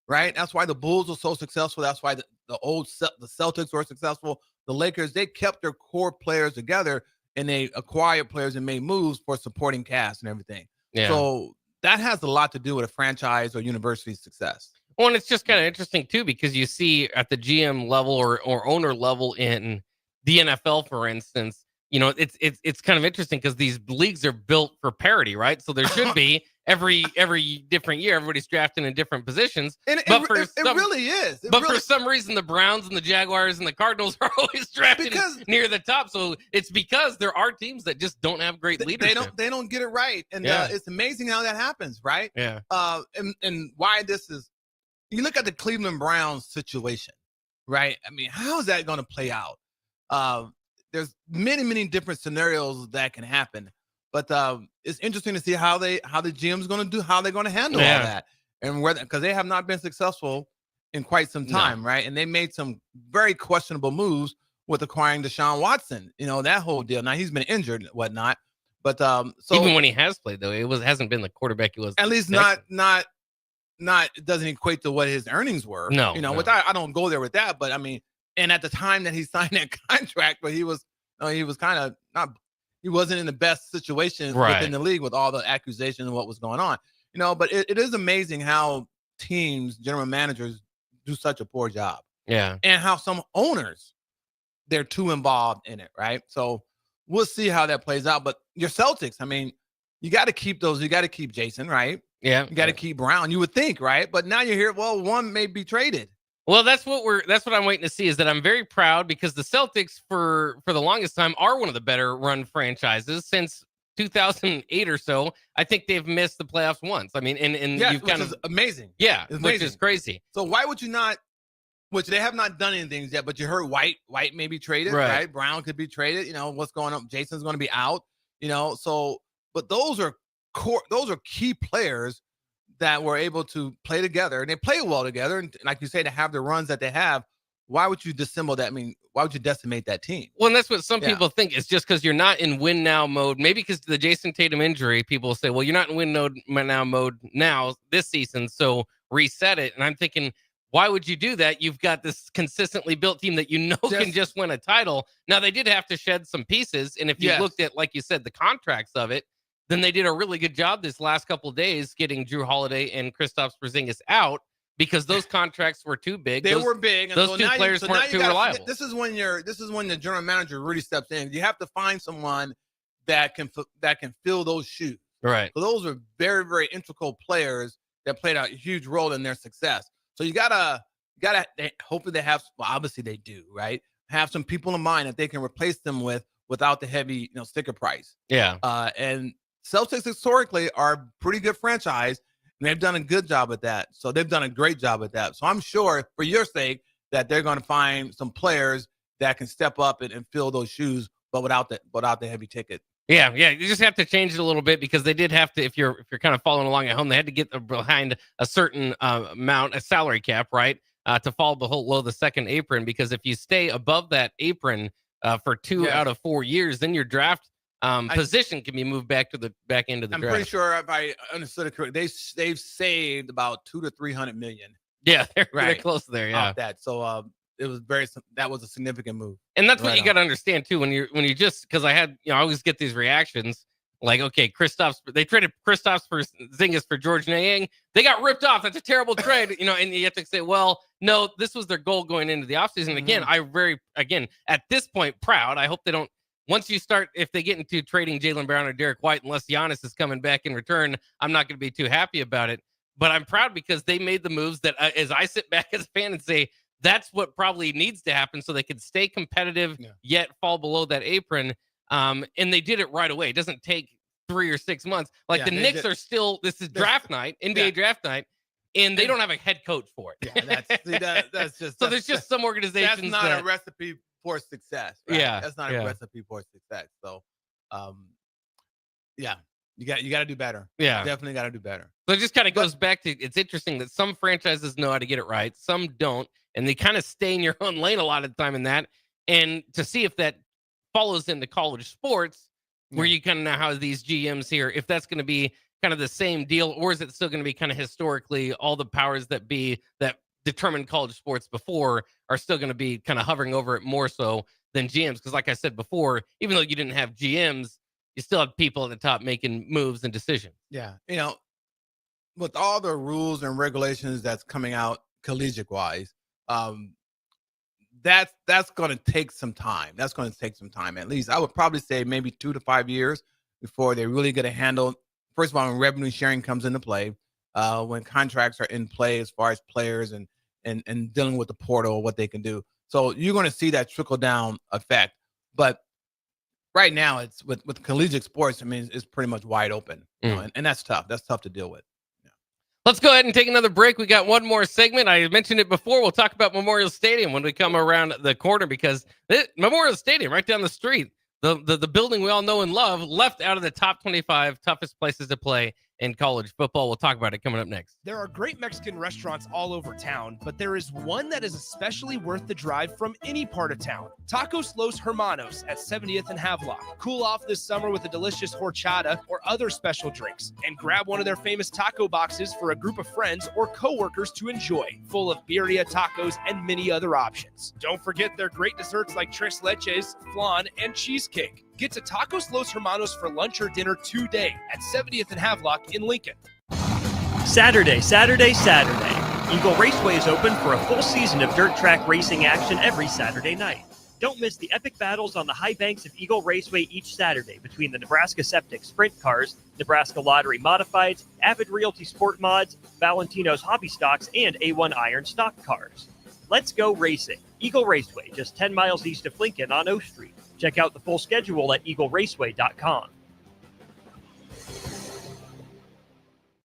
right? That's why the Bulls were so successful. That's why the Celtics were successful. The Lakers, they kept their core players together, and they acquired players and made moves for supporting cast and everything. Yeah. So that has a lot to do with a franchise or university's success. Well, and it's just kind of interesting too, because you see at the GM level or owner level in the NFL, for instance, it's kind of interesting because these leagues are built for parity, right? So there should be every different year, everybody's drafting in different positions. And it really is. For some reason, the Browns and the Jaguars and the Cardinals are always drafted near the top. So it's because there are teams that just don't have great leadership. They don't get it right, and it's amazing how that happens, right? Yeah. And why this is. You look at the Cleveland Browns situation, right? I mean, how is that going to play out? There's many different scenarios that can happen, but it's interesting to see how the GM's going to do, how they're going to handle all that, and whether, because they have not been successful in quite some time, right? And they made some very questionable moves with acquiring Deshaun Watson. That whole deal. Now he's been injured and whatnot, but so even when he has played, though, hasn't been the quarterback he was. At least not it doesn't equate to what his earnings were. No. I don't go there with that, but I mean, and at the time that he signed that contract, but he was kind of not, he wasn't in the best situation within the league with all the accusations and what was going on, but it is amazing how teams, general managers do such a poor job. Yeah. And how some owners, they're too involved in it. Right. So we'll see how that plays out. But your Celtics, I mean, you got to keep those. You got to keep Jason, right? Yeah. You got to keep Brown. You would think, right? But now you're here. Well, one may be traded. Well, that's what I'm waiting to see, is that I'm very proud because the Celtics for the longest time are one of the better run franchises since 2008 or so. I think they've missed the playoffs once. I mean, and Yes, you've which kind is of amazing. Yeah, It's which amazing. is crazy. So why would you not? Which they have not done anything yet, but you heard White may be traded, right? Brown could be traded. You know what's going on. Jason's going to be out. You know, so but those are key players that were able to play together, and they play well together. And like you say, to have the runs that they have, why would you dissemble that? I mean, why would you decimate that team? Well, and that's what some people think. It's just because you're not in win now mode. Maybe because the Jason Tatum injury, people will say, well, you're not in win now mode now this season, so reset it. And I'm thinking, why would you do that? You've got this consistently built team that can just win a title. Now, they did have to shed some pieces. And if you looked at, like you said, the contracts of it, then they did a really good job this last couple of days getting Drew Holiday and Kristaps Porzingis out because those contracts were too big. They were big. And those so two players weren't too reliable. This is when the general manager really steps in. You have to find someone that can fill those shoes. Right. So those are very, very integral players that played a huge role in their success. So you gotta hopefully they have. Well, obviously they do, right? Have some people in mind that they can replace them without the heavy, sticker price. Yeah. And Celtics historically are a pretty good franchise, and they've done a good job at that. So they've done a great job at that. So I'm sure, for your sake, that they're going to find some players that can step up and fill those shoes, but without the heavy ticket. Yeah. You just have to change it a little bit because they did have to. If you're kind of following along at home, they had to get behind a certain amount, a salary cap, right, to fall below the second apron. Because if you stay above that apron for 2 out of 4 years, then your draft position can be moved back into the draft. I'm pretty sure, if I understood it correctly, they've saved about $200 to $300 million. Yeah, they're close there. Yeah, off that. So it was that was a significant move. And that's what you got to understand too. When you just, because I always get these reactions like, okay, they traded Kristaps Porzingis for George Niang. They got ripped off. That's a terrible trade, and you have to say, well, no, this was their goal going into the offseason. Again, at this point, proud. I hope they don't. Once you start, if they get into trading Jaylen Brown or Derek White, unless Giannis is coming back in return, I'm not going to be too happy about it. But I'm proud because they made the moves that, as I sit back as a fan and say, that's what probably needs to happen so they can stay competitive, yet fall below that apron. And they did it right away. It doesn't take 3 or 6 months. Like the Knicks are still, this is draft night, NBA draft night, and they don't have a head coach for it. Yeah, that's just. So there's just some organizations that's not a recipe for success. Right? Yeah, that's not a recipe for success. So, you got to do better. Yeah, definitely got to do better. So it just kind of goes back to, it's interesting that some franchises know how to get it right, some don't, and they kind of stay in your own lane a lot of the time in that. And to see if that follows into college sports, where you kind of know how these GMs here, if that's going to be kind of the same deal, or is it still going to be kind of historically all the powers that be that determined college sports before are still going to be kind of hovering over it more so than GMs? Because like I said before, even though you didn't have GMs, you still have people at the top making moves and decisions. Yeah. With all the rules and regulations that's coming out collegiate wise, that's going to take some time. That's going to take some time. At least I would probably say maybe 2 to 5 years before they really get a handle. First of all, when revenue sharing comes into play, when contracts are in play as far as players and dealing with the portal, what they can do. So you're going to see that trickle down effect. But right now, it's with collegiate sports, I mean, it's pretty much wide open. And that's tough. That's tough to deal with. Let's go ahead and take another break. We got one more segment. I mentioned it before. We'll talk about Memorial Stadium when we come around the corner, because Memorial Stadium right down the street, the building we all know and love, left out of the top 25 toughest places to play in college football. We'll talk about it coming up next. There are great Mexican restaurants all over town, but there is one that is especially worth the drive from any part of town. Tacos Los Hermanos at 70th and Havelock. Cool off this summer with a delicious horchata or other special drinks, and grab one of their famous taco boxes for a group of friends or coworkers to enjoy, full of birria tacos and many other options. Don't forget their great desserts like tres leches, flan, and cheesecake. Get to Tacos Los Hermanos for lunch or dinner today at 70th and Havelock in Lincoln. Saturday. Eagle Raceway is open for a full season of dirt track racing action every Saturday night. Don't miss the epic battles on the high banks of Eagle Raceway each Saturday between the Nebraska Septic Sprint Cars, Nebraska Lottery Modifieds, Avid Realty Sport Mods, Valentino's Hobby Stocks, and A1 Iron Stock Cars. Let's go racing. Eagle Raceway, just 10 miles east of Lincoln on O Street. Check out the full schedule at eagleraceway.com.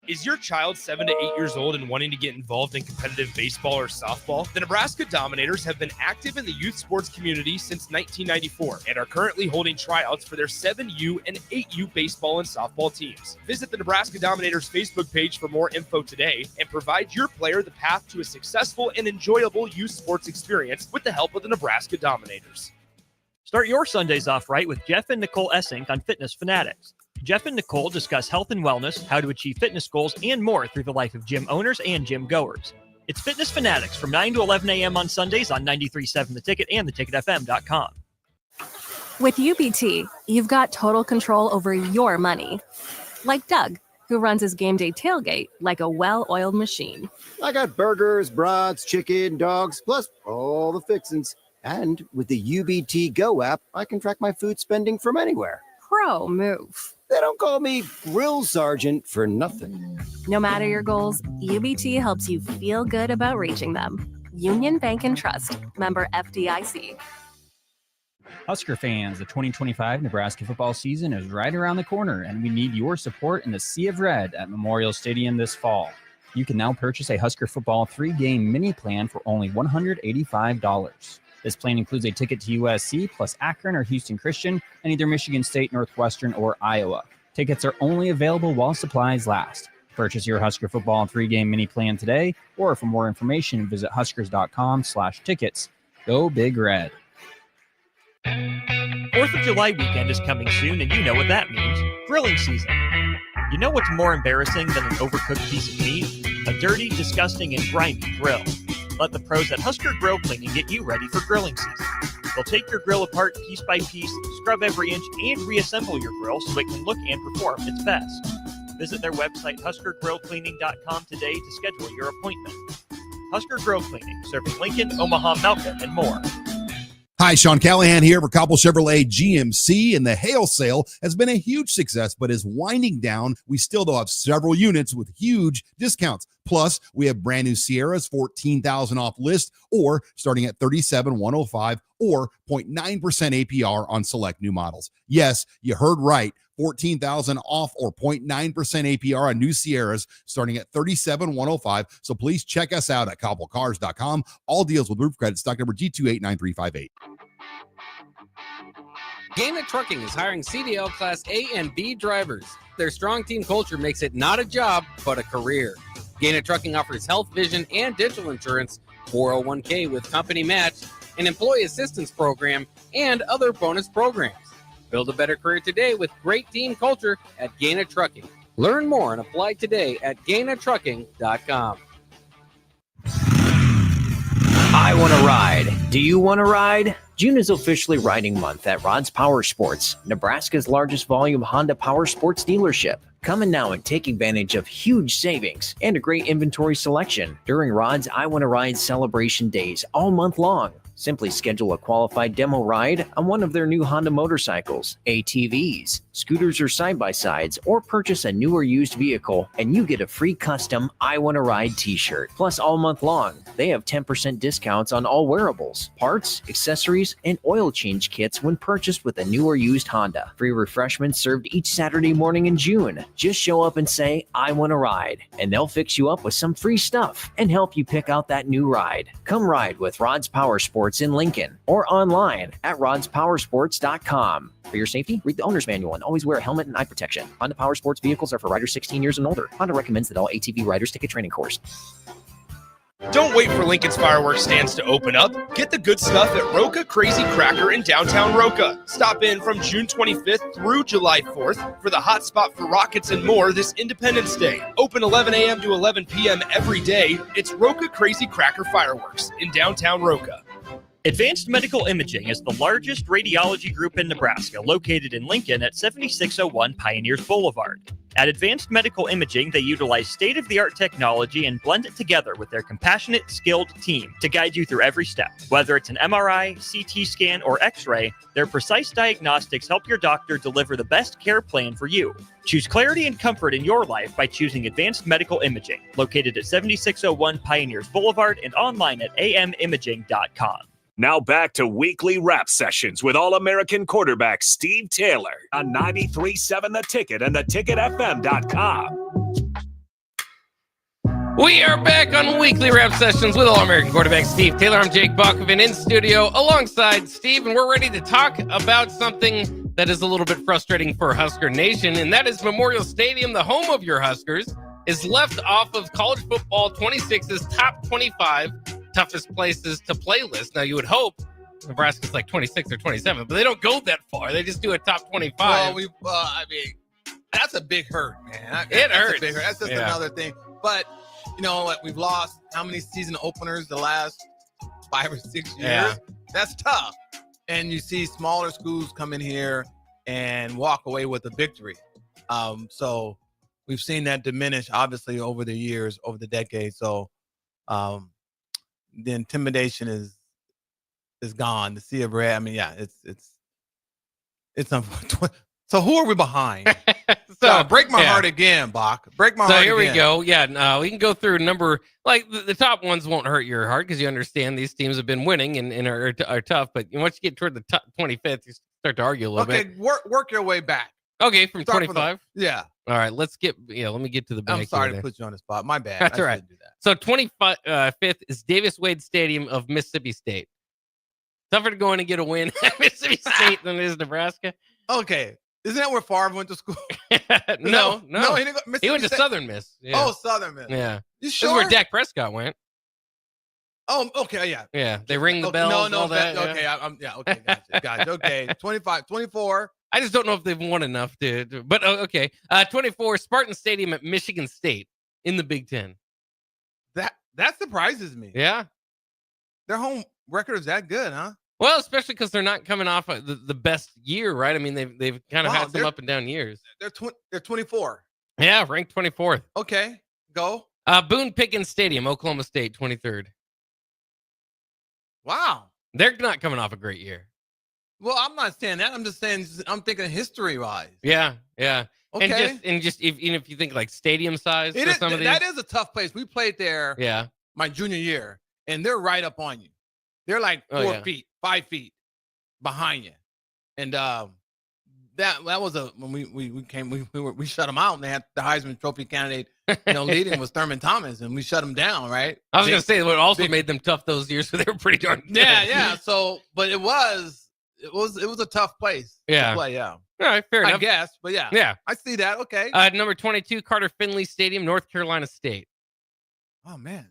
Is your child 7 to 8 years old and wanting to get involved in competitive baseball or softball? The Nebraska Dominators have been active in the youth sports community since 1994 and are currently holding tryouts for their 7U and 8U baseball and softball teams. Visit the Nebraska Dominators Facebook page for more info today and provide your player the path to a successful and enjoyable youth sports experience with the help of the Nebraska Dominators. Start your Sundays off right with Jeff and Nicole Essink on Fitness Fanatics. Jeff and Nicole discuss health and wellness, how to achieve fitness goals, and more through the life of gym owners and gym goers. It's Fitness Fanatics from 9 to 11 a.m. on Sundays on 93.7 The Ticket and theticketfm.com. With UBT, you've got total control over your money. Like Doug, who runs his game day tailgate like a well-oiled machine. I got burgers, brats, chicken, dogs, plus all the fixins. And with the UBT Go app, I can track my food spending from anywhere. Pro move. They don't call me Grill Sergeant for nothing. No matter your goals, UBT helps you feel good about reaching them. Union Bank and Trust. Member FDIC. Husker fans, the 2025 Nebraska football season is right around the corner, and we need your support in the Sea of Red at Memorial Stadium this fall. You can now purchase a Husker football 3-game mini plan for only $185. This plan includes a ticket to USC plus Akron or Houston Christian and either Michigan State, Northwestern, or Iowa. Tickets are only available while supplies last. Purchase your Husker football 3-game mini plan today, or for more information, visit huskers.com/tickets. Go Big Red. 4th of July weekend is coming soon, and you know what that means. Grilling season. You know what's more embarrassing than an overcooked piece of meat? A dirty, disgusting, and grimy grill. Let the pros at Husker Grill Cleaning get you ready for grilling season. They'll take your grill apart piece by piece, scrub every inch, and reassemble your grill so it can look and perform its best. Visit their website, huskergrillcleaning.com today to schedule your appointment. Husker Grill Cleaning, serving Lincoln, Omaha, Malcolm, and more. Hi, Sean Callahan here for Cobble Chevrolet GMC, and the hail sale has been a huge success, but is winding down. We still though have several units with huge discounts. Plus, we have brand new Sierras, $14,000 off list, or starting at $37,105, or 0.9% APR on select new models. Yes, you heard right. $14,000 off or 0.9% APR on new Sierras starting at $37,105. So please check us out at cobblecars.com. All deals with roof credit. Stock number G289358. Gaina Trucking is hiring CDL Class A and B drivers. Their strong team culture makes it not a job, but a career. Gaina Trucking offers health, vision, and dental insurance, 401k with company match, an employee assistance program, and other bonus programs. Build a better career today with great team culture at Gaina Trucking. Learn more and apply today at GainaTrucking.com. I want to ride. Do you want to ride? June is officially riding month at Rod's Power Sports, Nebraska's largest volume Honda Power Sports dealership. Come in now and take advantage of huge savings and a great inventory selection during Rod's I Want to Ride celebration days all month long. Simply schedule a qualified demo ride on one of their new Honda motorcycles, ATVs, scooters, or side-by-sides, or purchase a new or used vehicle, and you get a free custom I Want to Ride t-shirt. Plus, all month long, they have 10% discounts on all wearables, parts, accessories, and oil change kits when purchased with a new or used Honda. Free refreshments served each Saturday morning in June. Just show up and say, I want to ride, and they'll fix you up with some free stuff and help you pick out that new ride. Come ride with Rod's Power Sports in Lincoln or online at rodspowersports.com. For your safety, read the owner's manual and always wear a helmet and eye protection. Honda Power Sports vehicles are for riders 16 years and older. Honda recommends that all ATV riders take a training course. Don't wait for Lincoln's fireworks stands to open up. Get the good stuff at Roca Crazy Cracker in downtown Roca. Stop in from June 25th through July 4th for the hot spot for rockets and more this Independence Day. Open 11 a.m. to 11 p.m. every day. It's Roca Crazy Cracker Fireworks in downtown Roca. Advanced Medical Imaging is the largest radiology group in Nebraska, located in Lincoln at 7601 Pioneers Boulevard. At Advanced Medical Imaging, they utilize state-of-the-art technology and blend it together with their compassionate, skilled team to guide you through every step. Whether it's an MRI, CT scan, or X-ray, their precise diagnostics help your doctor deliver the best care plan for you. Choose clarity and comfort in your life by choosing Advanced Medical Imaging, located at 7601 Pioneers Boulevard and online at amimaging.com. Now back to weekly rap sessions with All-American quarterback Steve Taylor on 93.7 The Ticket and theticketfm.com. We are back on weekly rap sessions with All-American quarterback Steve Taylor. I'm Jake Bakoven in studio alongside Steve, and we're ready to talk about something that is a little bit frustrating for Husker Nation, and that is Memorial Stadium, the home of your Huskers, is left off of College Football 26's top 25 toughest places to play list. Now, you would hope Nebraska's like 26 or 27, but they don't go that far. They just do a top 25. Well, I mean, that's a big hurt, man. It hurts. That's just another thing. But, you know, like, we've lost how many season openers the last 5 or 6 years? Yeah. That's tough. And you see smaller schools come in here and walk away with a victory. So we've seen that diminish, obviously, over the years, over the decades. So, the intimidation is gone. The sea of red. I mean, yeah, it's unfortunate. So who are we behind? Break my heart again, Bach. Break my heart again. So here we go. Yeah, no, we can go through number, like the top ones won't hurt your heart because you understand these teams have been winning and are tough. But once you get toward the top 25th, you start to argue a little bit. Okay, work your way back. Okay, from 25. Yeah. All right, let me get to the back. I'm sorry to put you on the spot. My bad. That's all right. So 25th is Davis Wade Stadium of Mississippi State. Tougher to go in and get a win at Mississippi State than it is Nebraska. Okay. Isn't that where Favre went to school? No. He went to Southern Miss. Yeah. Oh, Southern Miss. Yeah. You This sure? is where Dak Prescott went. Oh, okay, yeah. Yeah, they ring the bells. No, all that. okay, okay, gotcha. Okay, 25, 24. I just don't know if they've won enough to but okay. 24, Spartan Stadium at Michigan State in the Big Ten. That surprises me. Yeah. Their home record is that good, huh? Well, especially because they're not coming off the best year, right? I mean, they've kind of had some up and down years. They're 24. Yeah, ranked 24th. Okay, go. Boone Pickens Stadium, Oklahoma State, 23rd. Wow. They're not coming off a great year. Well, I'm not saying that. I'm just saying I'm thinking history-wise. Yeah. Okay. And just even if you think like stadium size for some of these. That is a tough place. We played there. Yeah. My junior year, and they're right up on you. They're like 4 feet, 5 feet behind you, and that was when we shut them out, and they had the Heisman Trophy candidate, leading was Thurman Thomas, and we shut them down, right? I was gonna say what also made them tough those years, so they were pretty darn good. Yeah. So, but it was a tough place. Yeah. To play, yeah. All right, fair enough. I guess, but yeah. Yeah. I see that. Okay. Number 22, Carter Finley Stadium, North Carolina State. Oh man.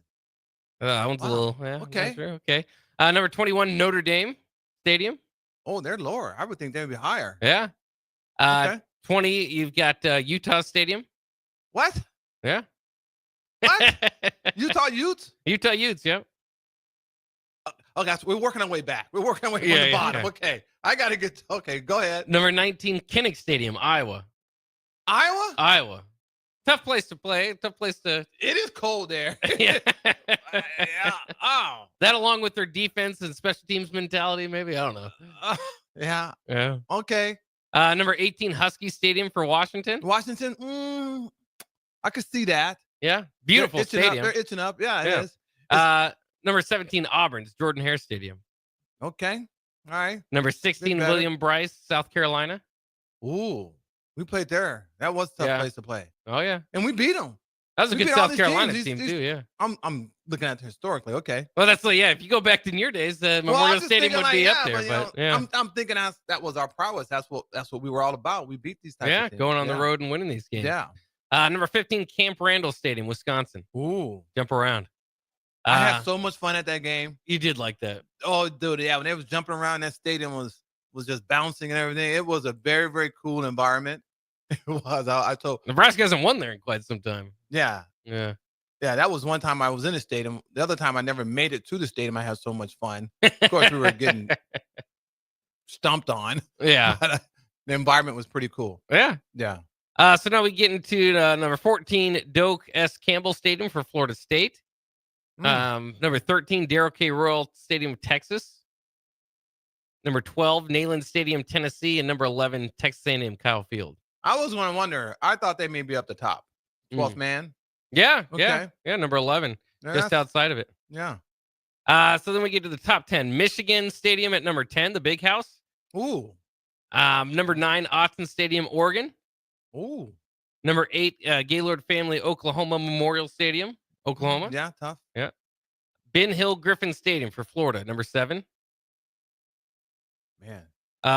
That one's a little okay. Okay. Number 21, Notre Dame Stadium. Oh, they're lower. I would think they would be higher. Yeah. Okay. 20, you've got Utah Stadium. What? Yeah. What? Utah Utes? Utah Utes, yeah. Okay, so we're working our way back. We're working our way from the bottom. Yeah. Okay. I got to get... Okay, go ahead. Number 19, Kinnick Stadium, Iowa. Iowa? Tough place to play. Tough place to... It is cold there. Yeah. Oh. That along with their defense and special teams mentality, maybe? I don't know. Yeah. Yeah. Okay. Number 18, Husky Stadium for Washington. I could see that. Yeah. Beautiful stadium. They're itching up. Yeah, it is. Number 17, Auburn's Jordan Hare Stadium. Okay. All right. Number 16, William Bryce, South Carolina. Ooh. We played there. That was a tough place to play. Oh, yeah. And we beat them. That was a good South Carolina team, too, yeah. I'm looking at it historically. Okay. Well, that's if you go back to your days, the Memorial Stadium would be up there. But yeah. I'm thinking that was our prowess. That's what we were all about. We beat these types of teams. Going on the road and winning these games. Yeah. Number 15, Camp Randall Stadium, Wisconsin. Ooh. Jump around. I had so much fun at that game. You did like that. Oh, dude, yeah. When they was jumping around, that stadium was just bouncing and everything. It was a very, very cool environment. It was. I told Nebraska hasn't won there in quite some time. Yeah. Yeah. Yeah, that was one time I was in the stadium. The other time I never made it to the stadium. I had so much fun. Of course, we were getting stomped on. Yeah. But, the environment was pretty cool. Yeah. Yeah. So now we get into number 14, Doak S. Campbell Stadium for Florida State. Number 13, Darrell K. Royal Stadium, Texas. Number 12, Neyland Stadium, Tennessee. And number 11, Texas A&M Kyle Field. I was going to wonder. I thought they may be up the top. 12th man. Yeah. Okay. Yeah. Number 11, Yeah, just outside of it. Yeah. So then we get to the top 10. Michigan Stadium at number 10, the Big House. Ooh. Number 9, Autzen Stadium, Oregon. Ooh. Number 8, Gaylord Family Oklahoma Memorial Stadium, Oklahoma. Yeah, tough. Yeah. Ben Hill Griffin Stadium for Florida, number 7. Man.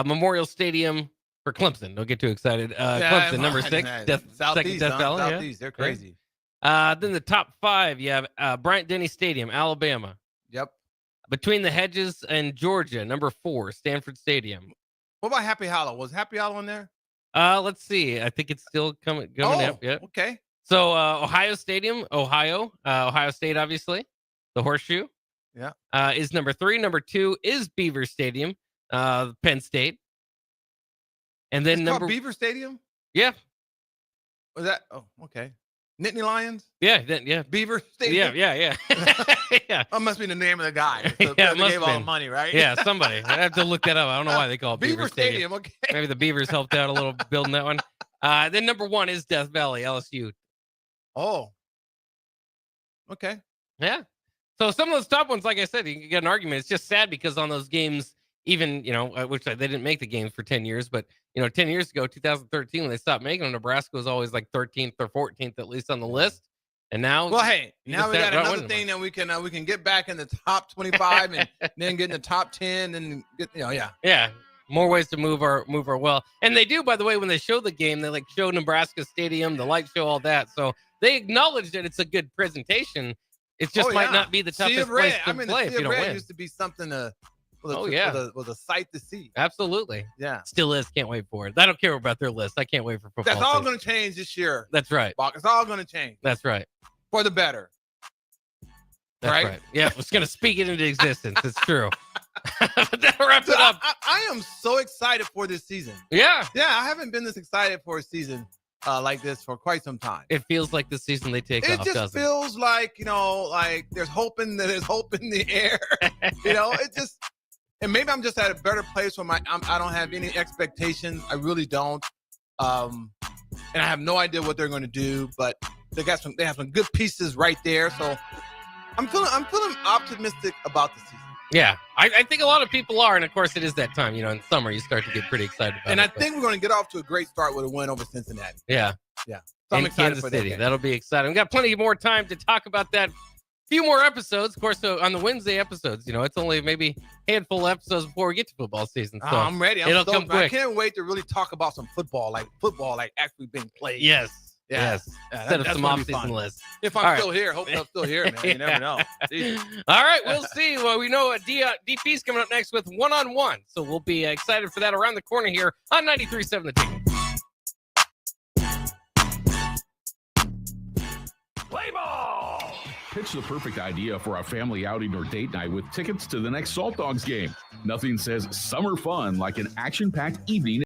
Memorial Stadium for Clemson. Don't get too excited. Clemson, number 6. Southeast, Death Valley. Yeah. Southeast, they're crazy. Then the top 5, you have Bryant-Denny Stadium, Alabama. Yep. Between the Hedges and Georgia, number 4, Stanford Stadium. What about Happy Hollow? Was Happy Hollow in there? Let's see. I think it's still coming up. Yeah. Okay. So Ohio Stadium, Ohio State, obviously, the Horseshoe. Yeah. Is number 3. Number 2 is Beaver Stadium, Penn State. And then It's number called Beaver Stadium? Yeah. Was that? Oh, okay. Nittany Lions? Yeah. Beaver Stadium? Yeah. Yeah. That must be the name of the guy. The Yeah, it person must gave have all the been. money, right? Yeah, somebody. I have to look that up. I don't know why they call it Beaver Stadium. Okay. Maybe the Beavers helped out a little building that one. Then number 1 is Death Valley, LSU. Oh. Okay. Yeah. So some of those top ones, like I said, you can get an argument. It's just sad because on those games, even, which they didn't make the games for 10 years, but, 10 years ago, 2013, when they stopped making them, Nebraska was always like 13th or 14th, at least on the list. And now, Well, hey, you now just we have got right another with thing that we can get back in the top 25 and then get in the top 10 and get, yeah. Yeah. More ways to move our well. And they do, by the way, when they show the game, they show Nebraska Stadium, the light show, all that. So they acknowledge that it's a good presentation. It just might not be the toughest place to play if you don't win. Used to be something was a sight to see. Absolutely. Yeah. Still is. Can't wait for it. I don't care about their list. I can't wait for football. That's all going to change this year. That's right. Bach. It's all going to change. That's right. For the better. That's right. Yeah, it's going to speak it into existence. It's true. That wraps So it up. I am so excited for this season. Yeah. Yeah, I haven't been this excited for a season like this for quite some time. It feels like the season they take It off, just doesn't feels like, like there's hope in the air. It just, and maybe I'm just at a better place where I don't have any expectations. I really don't. And I have no idea what they're going to do, but they have some good pieces right there. So I'm feeling optimistic about the season. Yeah, I think a lot of people are, and of course it is that time. In summer you start to get pretty excited about And it. I think we're going to get off to a great start with a win over Cincinnati. Yeah. So I'm in excited Kansas for that City. game. That'll be exciting. We've got plenty more time to talk about that. Few more episodes, of course. So on the Wednesday episodes, it's only maybe a handful of episodes before we get to football season. So I'm ready. It'll come I quick. can't wait to really talk about some football, like actually being played. Yes. Yeah. Yes. Yeah, Instead of that's some gonna be off-season fun. lists. If All I'm right. still here, hope I'm still here, man. You never know. Jeez. All right, we'll see. Well, we know DP's coming up next with one-on-one, so we'll be excited for that around the corner here on 93.7 The Ticket. Play ball! Pitch the perfect idea for a family outing or date night with tickets to the next Salt Dogs game. Nothing says summer fun like an action-packed evening